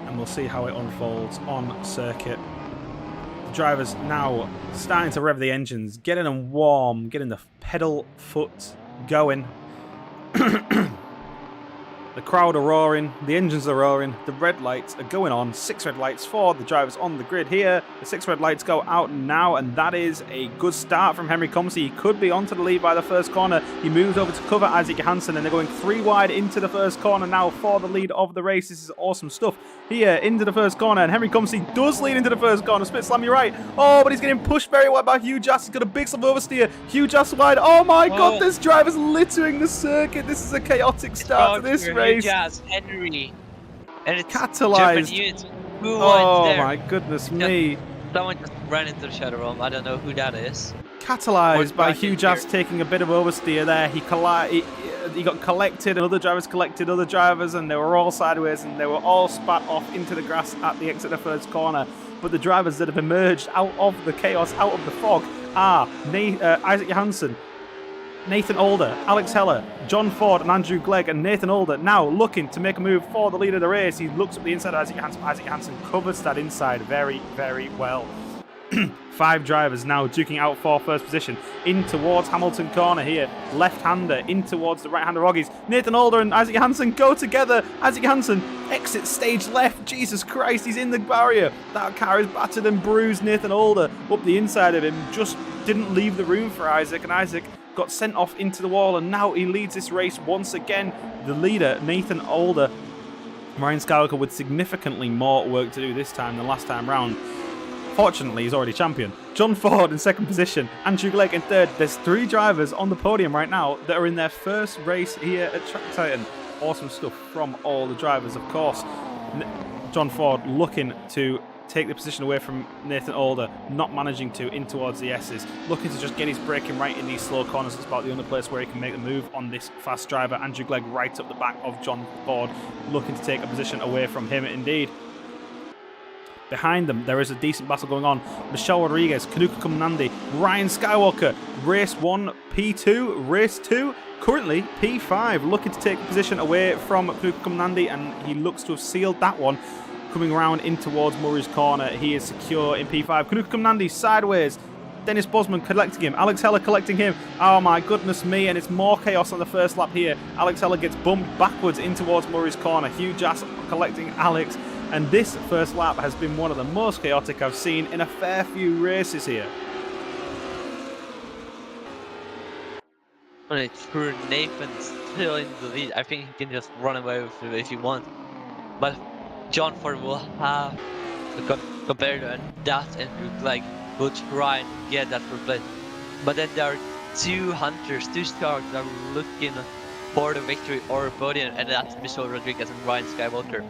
and we'll see how it unfolds on circuit. The drivers now starting to rev the engines, getting them warm, getting the pedal foot going. The crowd are roaring, the engines are roaring, the red lights are going on. 6 red lights for the drivers on the grid here. The 6 red lights go out now, and that is a good start from Henry Comsey. He could be onto the lead by the first corner. He moves over to cover Isaac Johansson, and they're going 3 wide into the first corner now for the lead of the race. This is awesome stuff here into the first corner, and Henry Comsey does lead into the first corner. Spit slam, you're right. Oh, but he's getting pushed very wide by Hugh Jass. He's got a big slam oversteer. Hugh Jass wide. Oh my God, this driver's littering the circuit. This is a chaotic start to this race. Jazz, Henry, and it's catalyzed. Oh my goodness me! Someone just ran into the shadow realm. I don't know who that is. Catalyzed by Hugh Jass taking a bit of oversteer there. He got collected, and other drivers collected other drivers, and they were all sideways, and they were all spat off into the grass at the exit of the first corner. But the drivers that have emerged out of the chaos, out of the fog, are Isaac Johansson, Nathan Older, Alex Heller, John Ford and Andrew Glegg, and Nathan Older now looking to make a move for the lead of the race. He looks up the inside of Isaac Johansson. Isaac Johansson covers that inside very, very well. 5 drivers now duking out for first position in towards Hamilton corner here. Left-hander in towards the right-hander Roggies. Nathan Older and Isaac Johansson go together. Isaac Johansson exits stage left. Jesus Christ, he's in the barrier. That car is battered and bruised. Nathan Older up the inside of him just didn't leave the room for Isaac, and Isaac got sent off into the wall, and now he leads this race once again. The leader, Nathan Older. Ryan Skywalker with significantly more work to do this time than last time round. Fortunately, he's already champion. John Ford in second position, Andrew Glegg in third. There's 3 drivers on the podium right now that are in their first race here at Track Titan. Awesome stuff from all the drivers, of course. John Ford looking to take the position away from Nathan Older, not managing to, in towards the S's, looking to just get his braking right in these slow corners. It's about the only place where he can make the move on this fast driver. Andrew Glegg right up the back of John Ford, looking to take a position away from him indeed. Behind them, there is a decent battle going on. Michelle Rodriguez, Kanuka Kumnandi, Ryan Skywalker, race 1, P2, race 2, currently P5, looking to take a position away from Kanuka Kumnandi, and he looks to have sealed that one. Coming around in towards Murray's corner, he is secure in P5. Kanuka Kumnandi sideways. Dennis Bosman collecting him. Alex Heller collecting him. Oh my goodness me, and it's more chaos on the first lap here. Alex Heller gets bumped backwards in towards Murray's corner. Hugh Jass collecting Alex. And this first lap has been one of the most chaotic I've seen in a fair few races here. When it's for Nathan still in the lead, I think he can just run away with it if he wants. But John Ford will have to compare to that and look like will try and get that for play. But then there are 2 hunters, 2 stars that are looking for the victory or podium, and that's Michelle Rodriguez and Ryan Skywalker.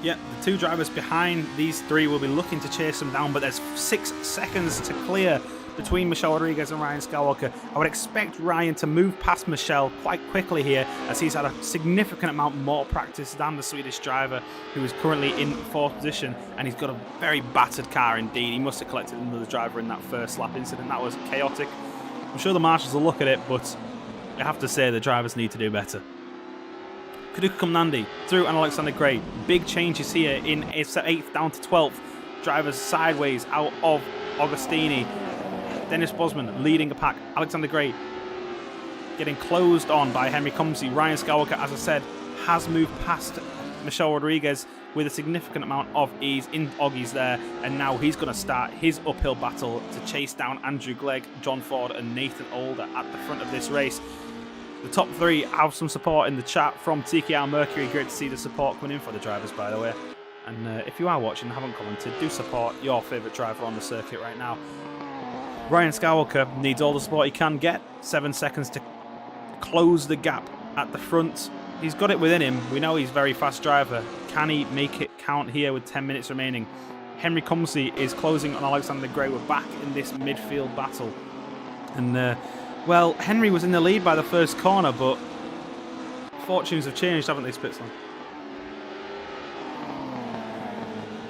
Yeah, the two drivers behind these three will be looking to chase them down, but there's 6 seconds to clear between Michelle Rodriguez and Ryan Skywalker. I would expect Ryan to move past Michelle quite quickly here, as he's had a significant amount more practice than the Swedish driver, who is currently in 4th position, and he's got a very battered car indeed. He must have collected another driver in that first lap incident. That was chaotic. I'm sure the marshals will look at it, but I have to say the drivers need to do better. Kaduka Kumnandi through and Alexander Gray. Big changes here in 8th down to 12th. Drivers sideways out of Augustini. Dennis Bosman leading a pack. Alexander Gray getting closed on by Henry Comsey. Ryan Skywalker, as I said, has moved past Michelle Rodriguez with a significant amount of ease in Oggies there, and now he's going to start his uphill battle to chase down Andrew Glegg, John Ford and Nathan Older at the front of this race. The top 3 have some support in the chat from TKR Mercury. Great to see the support coming in for the drivers, by the way. And if you are watching and haven't commented, do support your favourite driver on the circuit right now. Ryan Skywalker needs all the support he can get. 7 seconds to close the gap at the front. He's got it within him. We know he's a very fast driver. Can he make it count here with 10 minutes remaining? Henry Comsey is closing on Alexander Gray. We're back in this midfield battle. And well, Henry was in the lead by the first corner, but fortunes have changed, haven't they, Spitzler?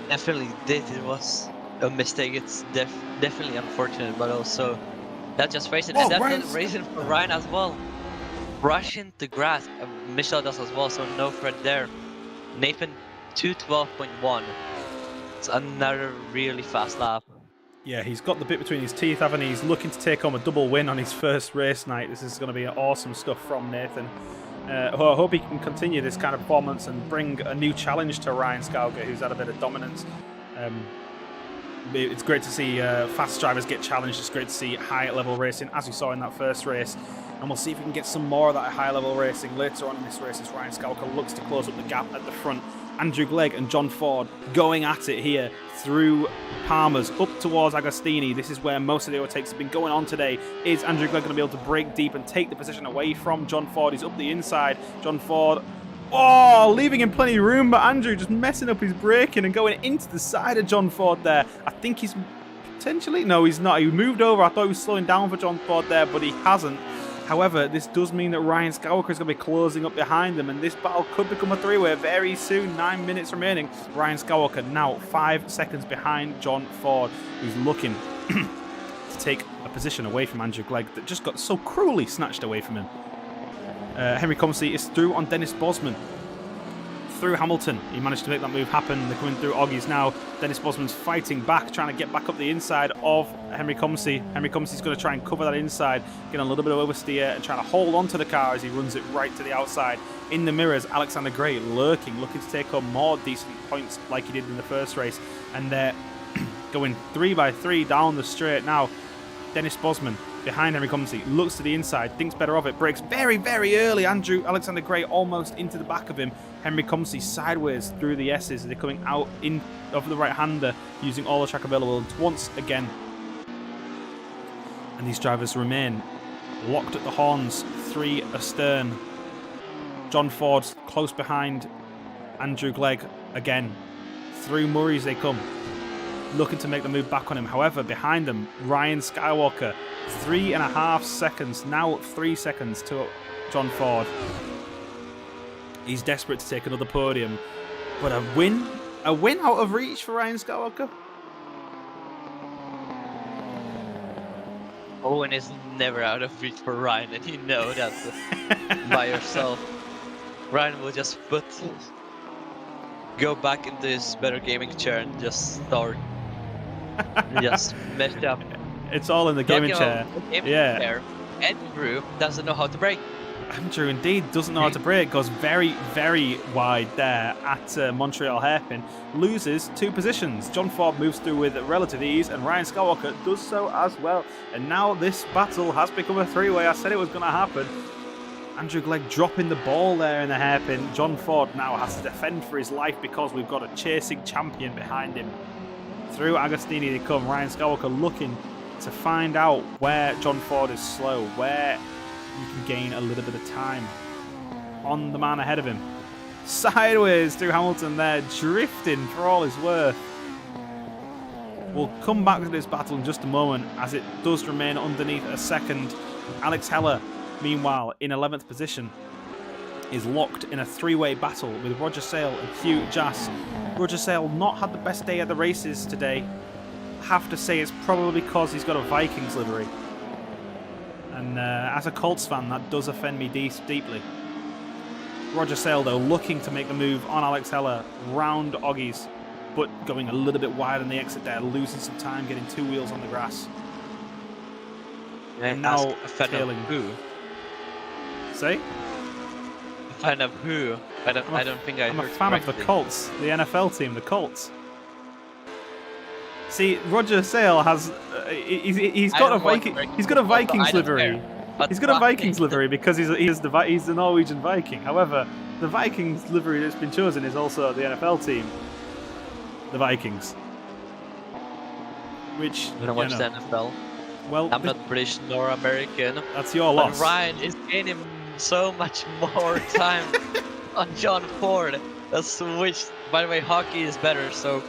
Definitely did. It was a mistake. It's definitely unfortunate, but also that's just racing. Oh, and that's the reason for Ryan as well. Rushing the grass. Michelle does as well, so no threat there. Nathan 2:12.1. It's another really fast lap. Yeah, he's got the bit between his teeth, haven't he? He's looking to take home a double win on his first race night. This is going to be awesome stuff from Nathan. I hope he can continue this kind of performance and bring a new challenge to Ryan Skywalker, who's had a bit of dominance. It's great to see fast drivers get challenged. It's great to see high-level racing, as we saw in that first race. And we'll see if we can get some more of that high-level racing later on in this race as Ryan Skywalker looks to close up the gap at the front. Andrew Glegg and John Ford going at it here through Palmer's up towards Agostini. This is where most of the overtakes have been going on today. Is Andrew Glegg going to be able to break deep and take the position away from John Ford? He's up the inside. John Ford, oh, leaving him plenty of room, but Andrew just messing up his braking and going into the side of John Ford there. I think he's potentially, no, he's not. He moved over. I thought he was slowing down for John Ford there, but he hasn't. However, this does mean that Ryan Skywalker is going to be closing up behind them, and this battle could become a three-way very soon. 9 minutes remaining. Ryan Skywalker now 5 seconds behind John Ford, who's looking to take a position away from Andrew Glegg that just got so cruelly snatched away from him. Henry Comsey is through on Dennis Bosman. Through Hamilton. He managed to make that move happen. They're coming through Oggies now. Dennis Bosman's fighting back, trying to get back up the inside of Henry Comsey. Henry Comsey's going to try and cover that inside, getting a little bit of oversteer and trying to hold onto the car as he runs it right to the outside. In the mirrors, Alexander Gray lurking, looking to take home more decent points like he did in the first race. And they're going 3 by 3 down the straight now. Dennis Bosman behind Henry Comsey looks to the inside, thinks better of it, brakes very, very early. Alexander Gray almost into the back of him. Henry Comsey sideways through the S's. They're coming out in of the right-hander using all the track available once again. And these drivers remain locked at the horns, 3 astern. John Ford's close behind Andrew Glegg again. Through Murray's they come, looking to make the move back on him. However, behind them, Ryan Skywalker, 3.5 seconds, now 3 seconds to John Ford. He's desperate to take another podium, but a win out of reach for Ryan Skywalker. Owen is never out of reach for Ryan, and you know that by yourself. Ryan will just go back into his better gaming chair and just start. Just messed up. It's all in the gaming chair. Yeah. Chair. Andrew doesn't know how to brake. Andrew indeed doesn't know how to brake. Goes very, very wide there at Montreal Hairpin. Loses 2 positions. John Ford moves through with relative ease, and Ryan Skywalker does so as well. And now this battle has become a 3-way. I said it was going to happen. Andrew Glegg dropping the ball there in the hairpin. John Ford now has to defend for his life because we've got a chasing champion behind him. Through Agostini they come. Ryan Skywalker looking to find out where John Ford is slow, where you can gain a little bit of time on the man ahead of him. sideways through Hamilton there, drifting for all his worth. We'll come back to this battle in just a moment, as it does remain underneath a second. Alex Heller, meanwhile, in 11th position, is locked in a three-way battle with Roger Sale and Hugh Jass. Roger Sale not had the best day at the races today. Have to say it's probably because he's got a Vikings livery. And as a Colts fan, that does offend me deeply. Roger Sale, though, looking to make the move on Alex Heller round Oggies, but going a little bit wide on the exit there, losing some time, getting two wheels on the grass. And now a fan of who? Say? A fan of who? I don't think I I'm a heard fan of the correctly. Colts, the NFL team, the Colts. See, Roger Sale has he's got a Vikings livery. He's got a Vikings livery because he's the Norwegian Viking. However, the Vikings livery that's been chosen is also the NFL team, the Vikings. Which I don't watch the NFL. Well, I'm not British nor American. That's your loss. But Ryan is gaining so much more time on John Ford. A switch. By the way, hockey is better, so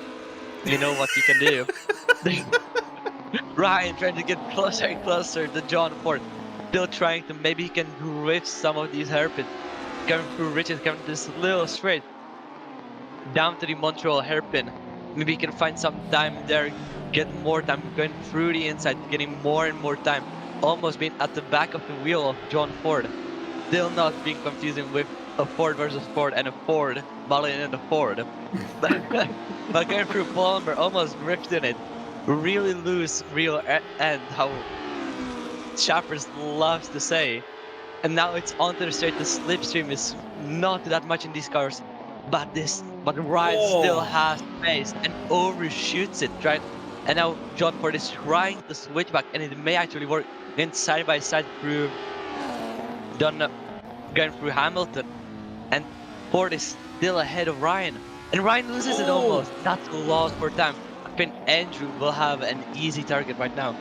you know what you can do. Ryan trying to get closer and closer to John Ford. Still trying to, maybe he can drift some of these hairpins. Going through Richards, coming this little straight down to the Montreal hairpin. Maybe he can find some time there, get more time, going through the inside, getting more and more time. Almost being at the back of the wheel of John Ford. Still not being confusing with a Ford versus Ford and a Ford battling in a Ford. But going through Palmer, almost drifting it. Really loose real end, how Chappers loves to say. And now it's onto the straight. The slipstream is not that much in these cars, but Ryan still has pace and overshoots it, right? And now John Ford is trying to switch back, and it may actually work. Then side by side through going through Hamilton, and Ford is still ahead of Ryan, and Ryan loses it almost. That's a loss for time. I think Andrew will have an easy target right now.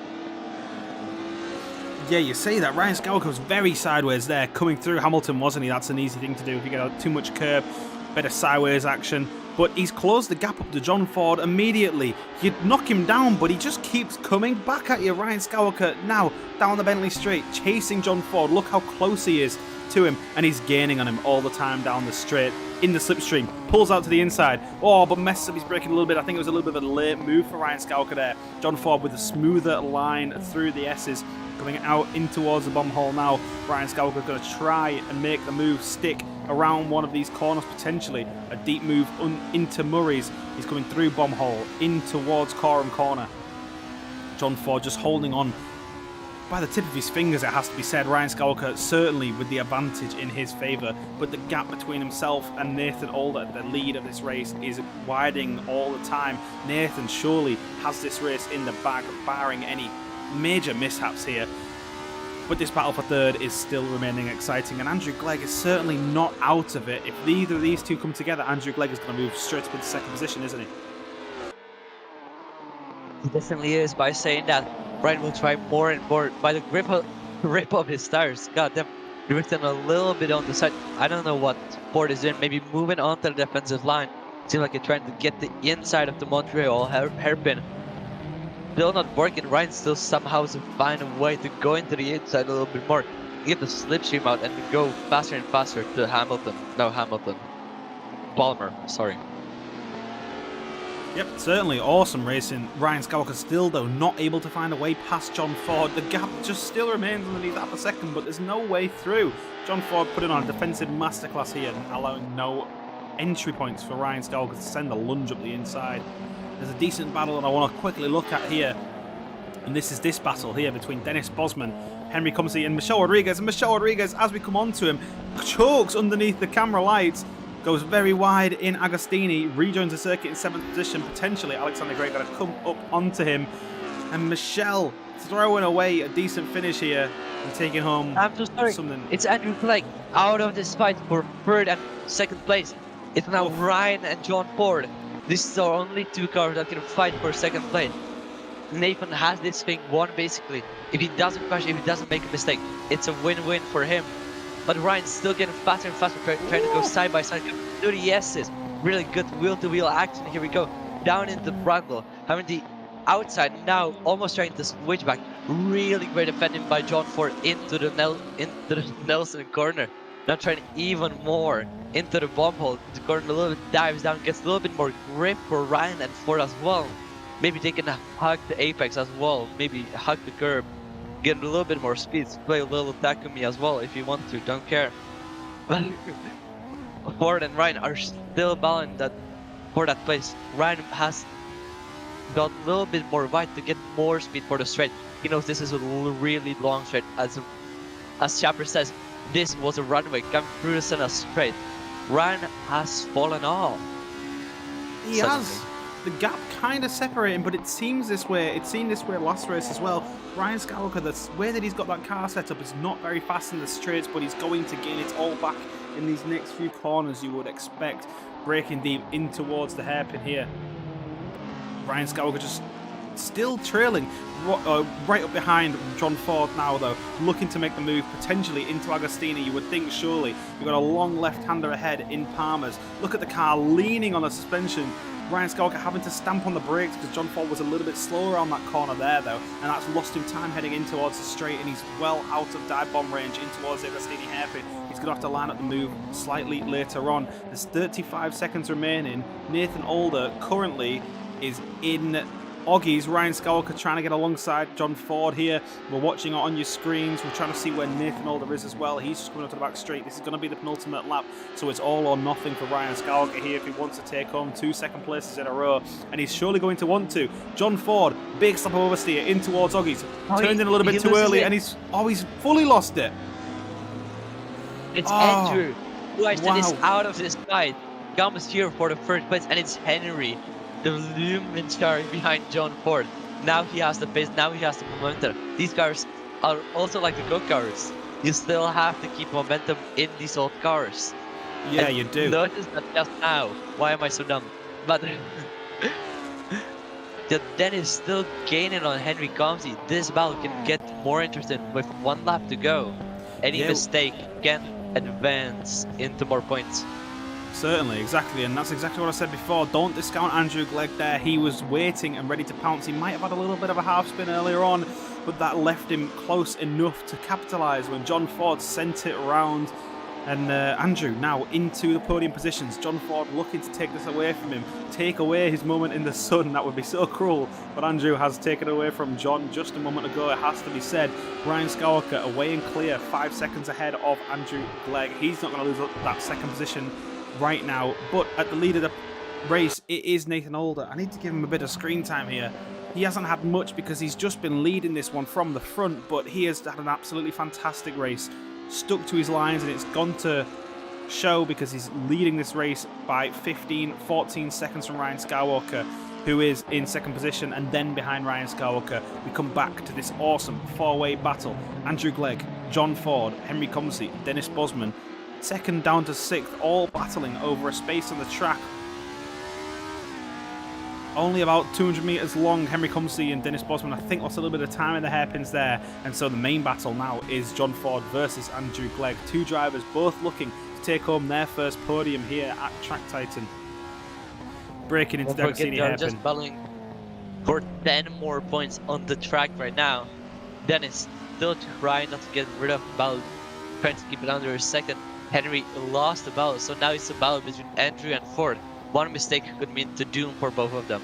Yeah, you say that. Ryan Skywalker was very sideways there, coming through Hamilton, wasn't he? That's an easy thing to do if you get out too much curb, better sideways action. But he's closed the gap up to John Ford immediately. You'd knock him down, but he just keeps coming back at you. Ryan Skywalker now down the Bentley straight, chasing John Ford. Look how close he is to him, and he's gaining on him all the time down the straight in the slipstream. Pulls out to the inside. Oh, but messes up his braking a little bit. I think it was a little bit of a late move for Ryan Skywalker there. John Ford with a smoother line through the S's, coming out in towards the bomb hole now. Ryan Skywalker going to try and make the move stick around one of these corners potentially. A deep move into Murray's. He's coming through bomb hole in towards Coram corner. John Ford just holding on by the tip of his fingers, it has to be said. Ryan Skywalker certainly with the advantage in his favour, but the gap between himself and Nathan Alder, the lead of this race, is widening all the time. Nathan surely has this race in the bag, barring any major mishaps here. But this battle for third is still remaining exciting, and Andrew Glegg is certainly not out of it. If either of these two come together, Andrew Glegg is going to move straight up into second position, isn't he? He definitely is. By saying that, Ryan will try more and more by the grip of his tires. God damn, drifting a little bit on the side. I don't know what Ford is doing. Maybe moving onto the defensive line. Seems like he's trying to get the inside of the Montreal hairpin. Still not working. Ryan still somehow has to find a way to go into the inside a little bit more. Get the slipstream out and go faster and faster to Hamilton. No, Hamilton. Palmer, sorry. Yep, certainly awesome racing. Ryan Skywalker still, though, not able to find a way past John Ford. The gap just still remains underneath half a second, but there's no way through. John Ford putting on a defensive masterclass here, allowing no entry points for Ryan Skywalker to send a lunge up the inside. There's a decent battle that I want to quickly look at here. And this is this battle here between Dennis Bosman, Henry Comsey, and Michelle Rodriguez. And Michelle Rodriguez, as we come on to him, chokes underneath the camera lights. Goes very wide in Agostini, rejoins the circuit in 7th position. Potentially, Alexander Gray got to come up onto him. And Michelle throwing away a decent finish here and taking home I'm so sorry. something. It's Andrew Glegg out of this fight for third and second place. It's now Ryan and John Ford. These are only two cars that can fight for second place. Nathan has this thing won basically. If he doesn't crash, if he doesn't make a mistake, it's a win-win for him. but Ryan's still getting faster and faster, trying to go side by side through the S's. Really good wheel-to-wheel action. Here we go, down into Bradwell, having the outside now, almost trying to switch back. Really great defending by John Ford into the Nelson corner. Now trying even more into the bomb hole. The corner a little bit dives down, gets a little bit more grip for Ryan and Ford as well. Maybe they can hug the apex as well. Maybe hug the curb, get a little bit more speed. Play a little Takumi as well if you want to. Don't care. But Ford and Ryan are still battling that for that place. Ryan has got a little bit more wide to get more speed for the straight. He knows this is a really long straight. As Chapter says, this was a runway coming through the center straight. Ryan has fallen off. He has. The gap kind of separating, but it seems this way. It seemed this way last race as well. Ryan Skywalker, the way that he's got that car set up is not very fast in the straights, but he's going to gain it all back in these next few corners, you would expect. Braking deep in towards the hairpin here. Ryan Skywalker just still trailing right up behind John Ford now, though, looking to make the move potentially into Agostini. You would think surely you've got a long left-hander ahead in Palmer's. Look at the car leaning on the suspension. Ryan Skywalker having to stamp on the brakes because John Ford was a little bit slower on that corner there, though, and that's lost him time heading in towards the straight, and he's well out of dive bomb range in towards the Agostini hairpin. He's going to have to line up the move slightly later on. There's 35 seconds remaining. Nathan Older currently is in Oggies. Ryan Skywalker trying to get alongside John Ford here. We're watching it on your screens. We're trying to see where Nathan Older is as well. He's just coming up to the back straight. This is going to be the penultimate lap, so it's all or nothing for Ryan Skywalker here if he wants to take home 2 second places in a row, and he's surely going to want to. John Ford, big stop oversteer in towards Oggies. Turned in a little bit too early, and he's fully lost it. It's Andrew who actually is out of this fight. Comes here for the first place, and it's Henry, the looming star behind John Ford. Now he has the pace, now he has the momentum. These cars are also like the go-cars. You still have to keep momentum in these old cars. Yeah, and you do. Notice that just now. Why am I so dumb? But Dennis still gaining on Henry Comsey. This battle can get more interesting with 1 lap to go. Any mistake can advance into more points. Certainly, exactly, and that's exactly what I said before. Don't discount Andrew Glegg there. He was waiting and ready to pounce. He might have had a little bit of a half spin earlier on, but that left him close enough to capitalise when John Ford sent it around. And Andrew now into the podium positions. John Ford looking to take this away from him, take away his moment in the sun. That would be so cruel, but Andrew has taken it away from John just a moment ago, it has to be said. Ryan Skywalker away and clear, 5 seconds ahead of Andrew Glegg. He's not going to lose that second position right now, but at the lead of the race, it is Nathan Older. I need to give him a bit of screen time here. He hasn't had much because he's just been leading this one from the front, but he has had an absolutely fantastic race. Stuck to his lines, and it's gone to show because he's leading this race by 14 seconds from Ryan Skywalker, who is in second position, and then behind Ryan Skywalker we come back to this awesome 4-way battle. Andrew Glegg, John Ford, Henry Comsey, Dennis Bosman, second down to 6th, all battling over a space on the track only about 200 metres long. Henry Comsey and Dennis Bosman, I think, lost a little bit of time in the hairpins there, and so the main battle now is John Ford versus Andrew Glegg. 2 drivers both looking to take home their first podium here at Track Titan. Breaking into the Agostini hairpin. Just battling for 10 more points on the track right now. Dennis still trying not to get rid of the battle, trying to keep it under a second. Henry lost the battle, so now it's a battle between Andrew and Ford. One mistake could mean the doom for both of them.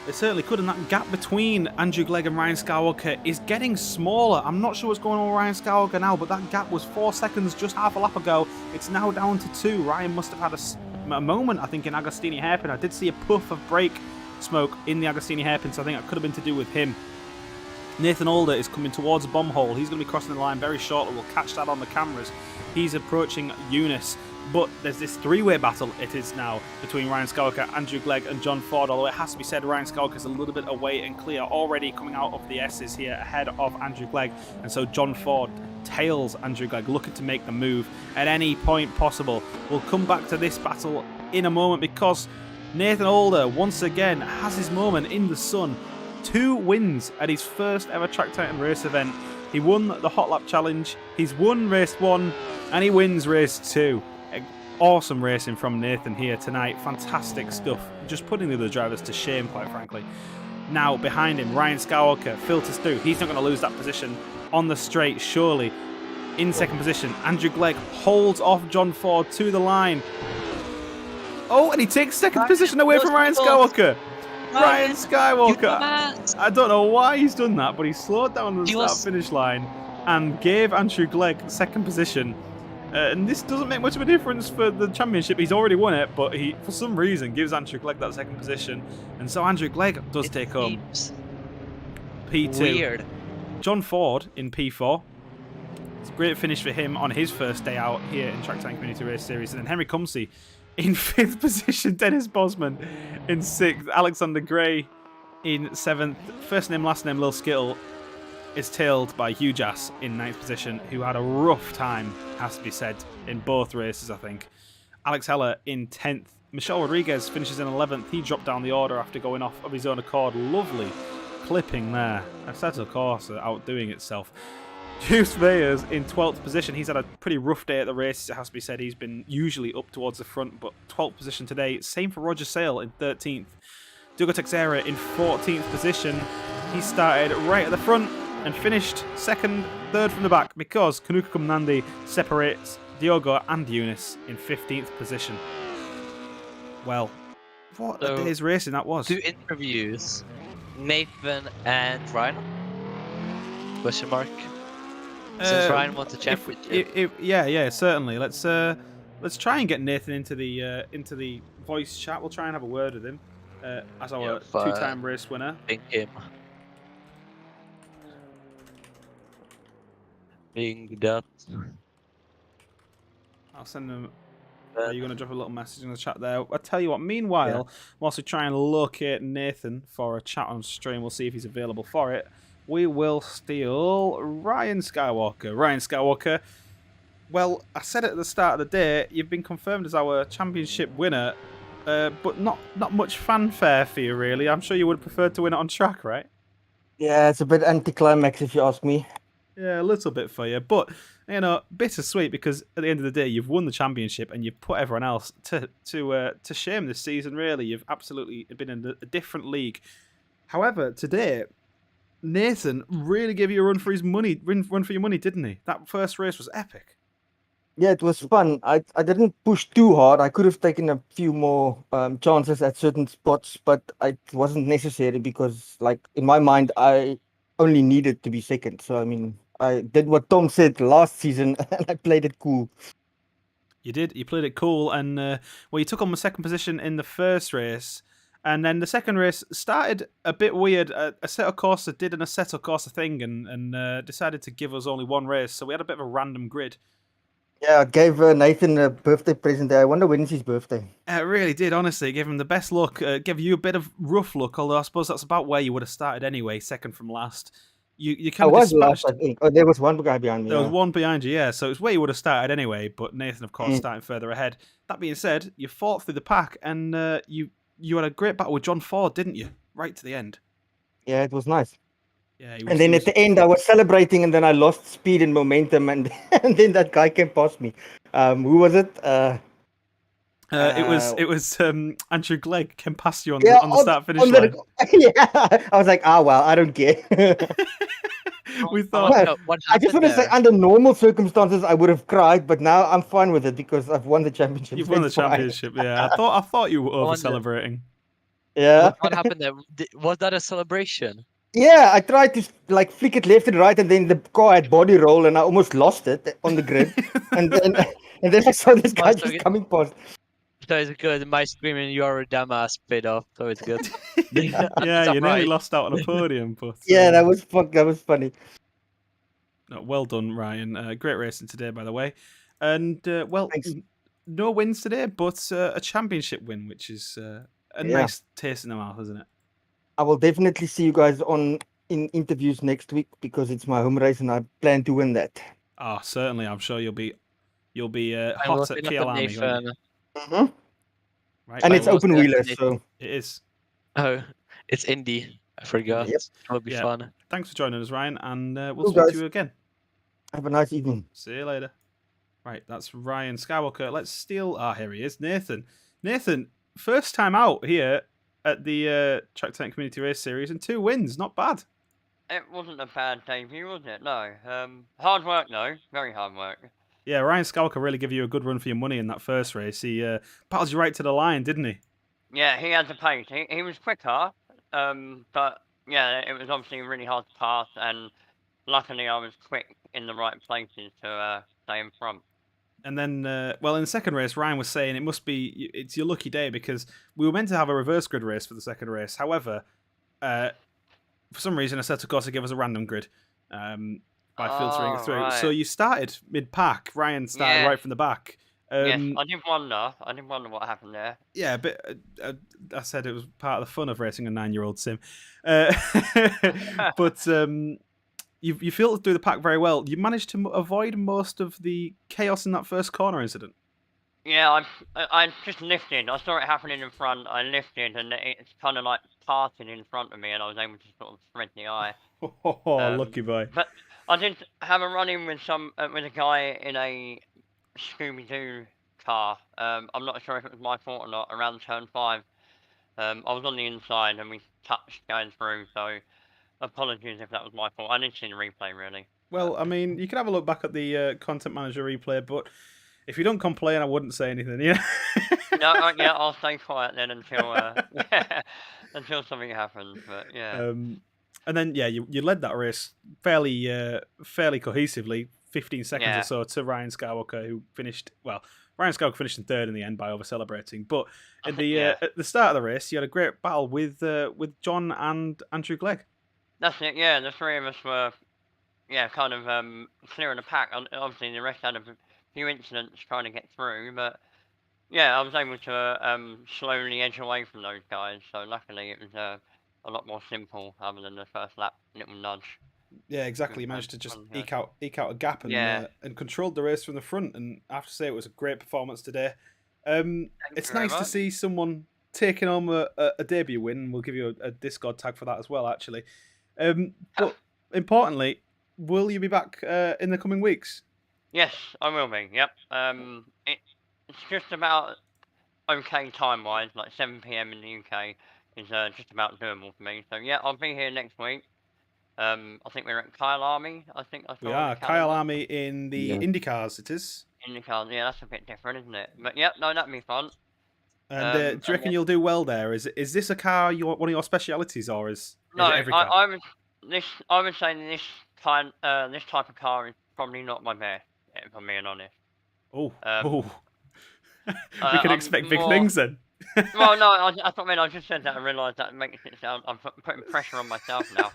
It certainly could, and that gap between Andrew Glegg and Ryan Skywalker is getting smaller. I'm not sure what's going on with Ryan Skywalker now, but that gap was 4 seconds just half a lap ago. It's now down to 2. Ryan must have had a moment, I think, in Agostini hairpin. I did see a puff of brake smoke in the Agostini hairpin, so I think that could have been to do with him. Nathan Older is coming towards a bomb hole. He's going to be crossing the line very shortly. We'll catch that on the cameras. He's approaching Eunice. But there's this 3-way battle, it is now, between Ryan Skywalker, Andrew Glegg and John Ford, although it has to be said Ryan Skywalker is a little bit away and clear, already coming out of the S's here ahead of Andrew Glegg, and so John Ford tails Andrew Glegg, looking to make the move at any point possible. We'll come back to this battle in a moment because Nathan Older once again has his moment in the sun. 2 wins at his first ever Track Titan race event. He won the Hot Lap Challenge. He's won race 1, and he wins race 2. Awesome racing from Nathan here tonight. Fantastic stuff. Just putting the other drivers to shame, quite frankly. Now, behind him, Ryan Skywalker filters through. He's not going to lose that position on the straight, surely. In second position, Andrew Glegg holds off John Ford to the line. Oh, and he takes second position away from Ryan Skywalker. Ryan Skywalker. I don't know why he's done that, but he slowed down the start-finish line and gave Andrew Glegg second position. And this doesn't make much of a difference for the championship. He's already won it, but he, for some reason, gives Andrew Glegg that second position. And so Andrew Glegg does take home P2. Weird. John Ford in P4. It's a great finish for him on his first day out here in Track Time Community Race Series. And then Henry Cumsey in 5th position. Dennis Bosman in 6th. Alexander Gray in 7th. First name, last name, Lil Skittle is tailed by Hugh Jass in 9th position, who had a rough time, has to be said, in both races, I think. Alex Heller in 10th. Michelle Rodriguez finishes in 11th. He dropped down the order after going off of his own accord. Lovely clipping there. Assetto Corsa outdoing itself. Juice Mayers in 12th position. He's had a pretty rough day at the races, it has to be said. He's been usually up towards the front, but 12th position today. Same for Roger Sale in 13th. Dugo Texera in 14th position. He started right at the front and finished second, third from the back because Kanuka Nandi separates Diogo and Eunice in 15th position. Well, what a day's racing that was. 2 interviews. Nathan and Ryan? Question mark. Since Ryan wants a championship. Yeah, certainly. Let's try and get Nathan into the voice chat. We'll try and have a word with him as our 2-time race winner. Thank him. Being that. I'll send him. Are you going to drop a little message in the chat there? I'll tell you what, meanwhile, whilst we try and locate Nathan for a chat on stream, we'll see if he's available for it. We will steal Ryan Skywalker. Ryan Skywalker, well, I said it at the start of the day, you've been confirmed as our championship winner, but not much fanfare for you, really. I'm sure you would have preferred to win it on track, right? Yeah, it's a bit anticlimax if you ask me. Yeah, a little bit for you, but you know, bittersweet because at the end of the day, you've won the championship and you've put everyone else to shame this season. Really, you've absolutely been in a different league. However, today, Nathan really gave you a run for his money, run for your money, didn't he? That first race was epic. Yeah, it was fun. I didn't push too hard. I could have taken a few more chances at certain spots, but it wasn't necessary because, like, in my mind, I only needed to be second. So, I mean, I did what Tom said last season, and I played it cool. You did. You played it cool, and well, you took on the second position in the first race, and then the second race started a bit weird. Assetto Corsa did an Assetto Corsa thing and decided to give us only one race, so we had a bit of a random grid. Yeah, I gave Nathan a birthday present there. I wonder when is his birthday. It really did, honestly. It gave him the best luck. Gave you a bit of rough luck, although I suppose that's about where you would have started anyway, second from last. You kind of dispatched... last, I think. Oh, there was one guy behind me. There was one behind you, yeah. So it's where you would have started anyway, but Nathan, of course, starting further ahead. That being said, you fought through the pack, and you had a great battle with John Ford, didn't you? Right to the end. Yeah, it was nice. Yeah, and then at the end, I was celebrating, and then I lost speed and momentum, and then that guy came past me. Who was it? It was Andrew Glegg came past you on the start-finish line. Yeah, I was like, well, I don't care. We thought. I just want to say, under normal circumstances, I would have cried, but now I'm fine with it because I've won the championship. You've won the championship, yeah. I thought you were over-celebrating. Yeah. What happened there? Was that a celebration? Yeah, I tried to flick it left and right, and then the car had body roll, and I almost lost it on the grid. and then I saw this guy just coming past. So it's good. My screaming, "You are a dumbass," paid off. So it's good. Yeah, you nearly lost out on a podium, but yeah, that was funny. No, well done, Ryan. Great racing today, by the way. And well, thanks. No wins today, but a championship win, which is a nice taste in the mouth, isn't it? I will definitely see you guys in interviews next week because it's my home race and I plan to win that. Oh, certainly. I'm sure you'll be hot at Kialami. Mm-hmm. Right, and it's open wheeler, so it is. Oh, it's Indy. I forgot. Yep. It'll be Yeah. fun. Thanks for joining us, Ryan, and we'll Cool, speak guys. to you again. Have a nice evening. See you later. Right, that's Ryan Skywalker. Let's steal. Here he is, Nathan. Nathan, first time out here at the Track Tent Community Race Series and 2 wins. Not bad. It wasn't a bad debut, was it? No. Hard work, though. Very hard work. Yeah, Ryan Skywalker really gave you a good run for your money in that first race. He battled you right to the line, didn't he? Yeah, he had the pace. He was quicker, but yeah, it was obviously really hard to pass, and luckily I was quick in the right places to stay in front. And then, well, in the second race, Ryan was saying it's your lucky day because we were meant to have a reverse grid race for the second race. However, for some reason, I said to Goss to give us a random grid by filtering it through. Right. So you started mid-pack. Ryan started right from the back. Yes, I did wonder. What happened there. Yeah, but I said it was part of the fun of racing a 9-year-old sim. But you filtered through the pack very well. You managed to avoid most of the chaos in that first corner incident. Yeah, I just lifted. I saw it happening in front. I lifted, and it's kind of like parting in front of me, and I was able to sort of thread the eye. Oh, lucky boy! But I did have a run-in with a guy in a Scooby-Doo car. I'm not sure if it was my fault or not. Around turn 5, I was on the inside, and we touched going through. So apologies if that was my fault. I didn't see the replay really. Well, I mean, you can have a look back at the content manager replay, but if you don't complain, I wouldn't say anything. Yeah. No, yeah, I'll stay quiet then until until something happens. But yeah. And then you led that race fairly cohesively, 15 seconds or so to Ryan Skywalker, who finished Ryan Skywalker finished in third in the end by over celebrating. But at the start of the race, you had a great battle with John and Andrew Glegg. That's it. Yeah, the three of us were kind of clearing the pack. Obviously, the rest had a few incidents trying to get through, but yeah, I was able to slowly edge away from those guys. So luckily, it was a lot more simple, other than the first lap little nudge. Yeah, exactly. You managed to just eke out a gap and controlled the race from the front. And I have to say, it was a great performance today. It's nice to see someone taking home a debut win. We'll give you a Discord tag for that as well, actually. But importantly, will you be back in the coming weeks? Yes, I will be. Yep. It's just about okay time-wise, like 7 PM in the UK is just about doable for me. So yeah, I'll be here next week. I think we're at Kyle Army. I think I saw we are Kyle Army in the IndyCars. It is IndyCars. Yeah, that's a bit different, isn't it? But yeah, no, that'd be fun. And do you reckon you'll do well there? Is this a car one of your specialities, or is no? Is it every car? I would say this type of car is probably not my best, if I'm being honest. Oh, we can expect big things then. Well, no, I thought, man, I just said that and realised that makes it sound I'm putting pressure on myself now.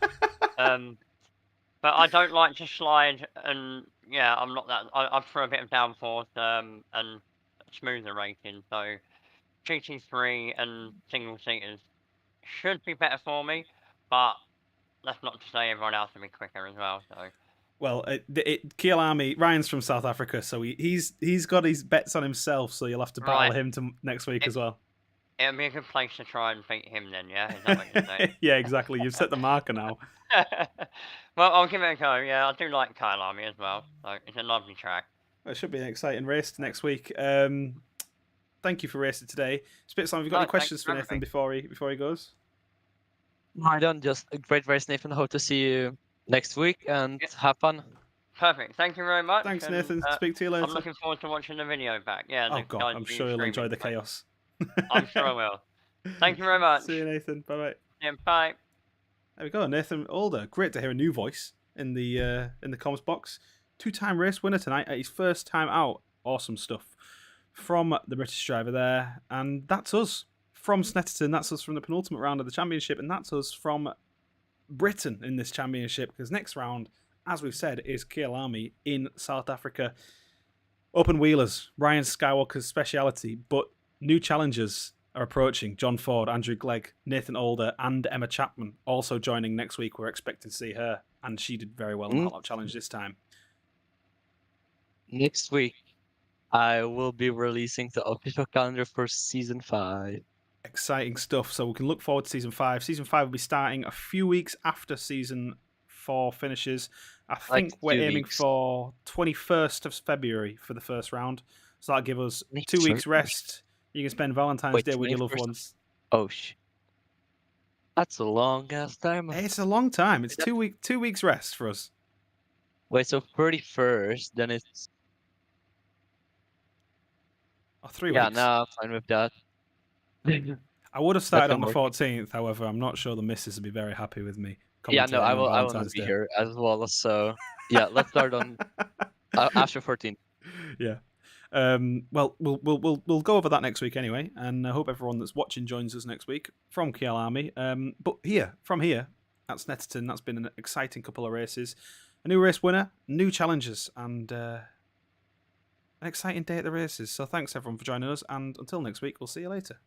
But I don't like to slide, and yeah, I'm not that. I prefer a bit of downforce and smoother rating. So GT3 and single seaters should be better for me, but that's not to say everyone else will be quicker as well. So. Well, Kiel Army, Ryan's from South Africa, so he's got his bets on himself. So you'll have to battle him next week as well. It'll be a good place to try and beat him then, yeah? Is that what you're saying? Yeah, exactly. You've set the marker now. Well, I'll give it a go. Yeah, I do like Kyle Army as well. So it's a lovely track. It should be an exciting race next week. Thank you for racing today. Spitslam, have you got any questions for Nathan before he goes? I don't. Just a great race, Nathan. Hope to see you next week and have fun. Perfect. Thank you very much. Thanks, Nathan. Speak to you later. I'm looking forward to watching the video back. Yeah. Oh God, I'm sure you'll enjoy the chaos. I'm sure I will. Thank you very much. See you, Nathan. Bye-bye. Yeah, bye. There we go, Nathan Alder. Great to hear a new voice in the comms box. 2-time race winner tonight at his first time out. Awesome stuff from the British driver there. And that's us from Snetterton. That's us from the penultimate round of the championship. And that's us from Britain in this championship. Because next round, as we've said, is Kiel Army in South Africa. Open wheelers, Ryan Skywalker's speciality. But new challengers are approaching. John Ford, Andrew Glegg, Nathan Alder, and Emma Chapman also joining next week. We're expecting to see her, and she did very well in the Hot Lap Challenge this time. Next week, I will be releasing the official calendar for Season 5. exciting stuff. So we can look forward to season 5. Season 5 will be starting a few weeks after season 4 finishes. I Like think we're 2 aiming weeks. for 21st of February for the first round. So that'll give us 2 21st? weeks rest. You can spend Valentine's Wait, Day with your loved 21st? ones. Oh, that's a long ass time. It's a long time. It's Wait, 2 weeks rest for us. Wait, so 31st, then it's... Or 3 Yeah, weeks. no, I'm fine with that. I would have started can on the work. 14th. However, I'm not sure the missus would be very happy with me. Yeah, no, commentating I on will not Valentine's be Day. here as well, so... Yeah, let's start on... after 14. Yeah. Well, we'll go over that next week anyway, and I hope everyone that's watching joins us next week from Kiel Army. But from here at Snetterton, that's been an exciting couple of races. A new race winner, new challenges, and an exciting day at the races. So thanks everyone for joining us, and until next week, we'll see you later.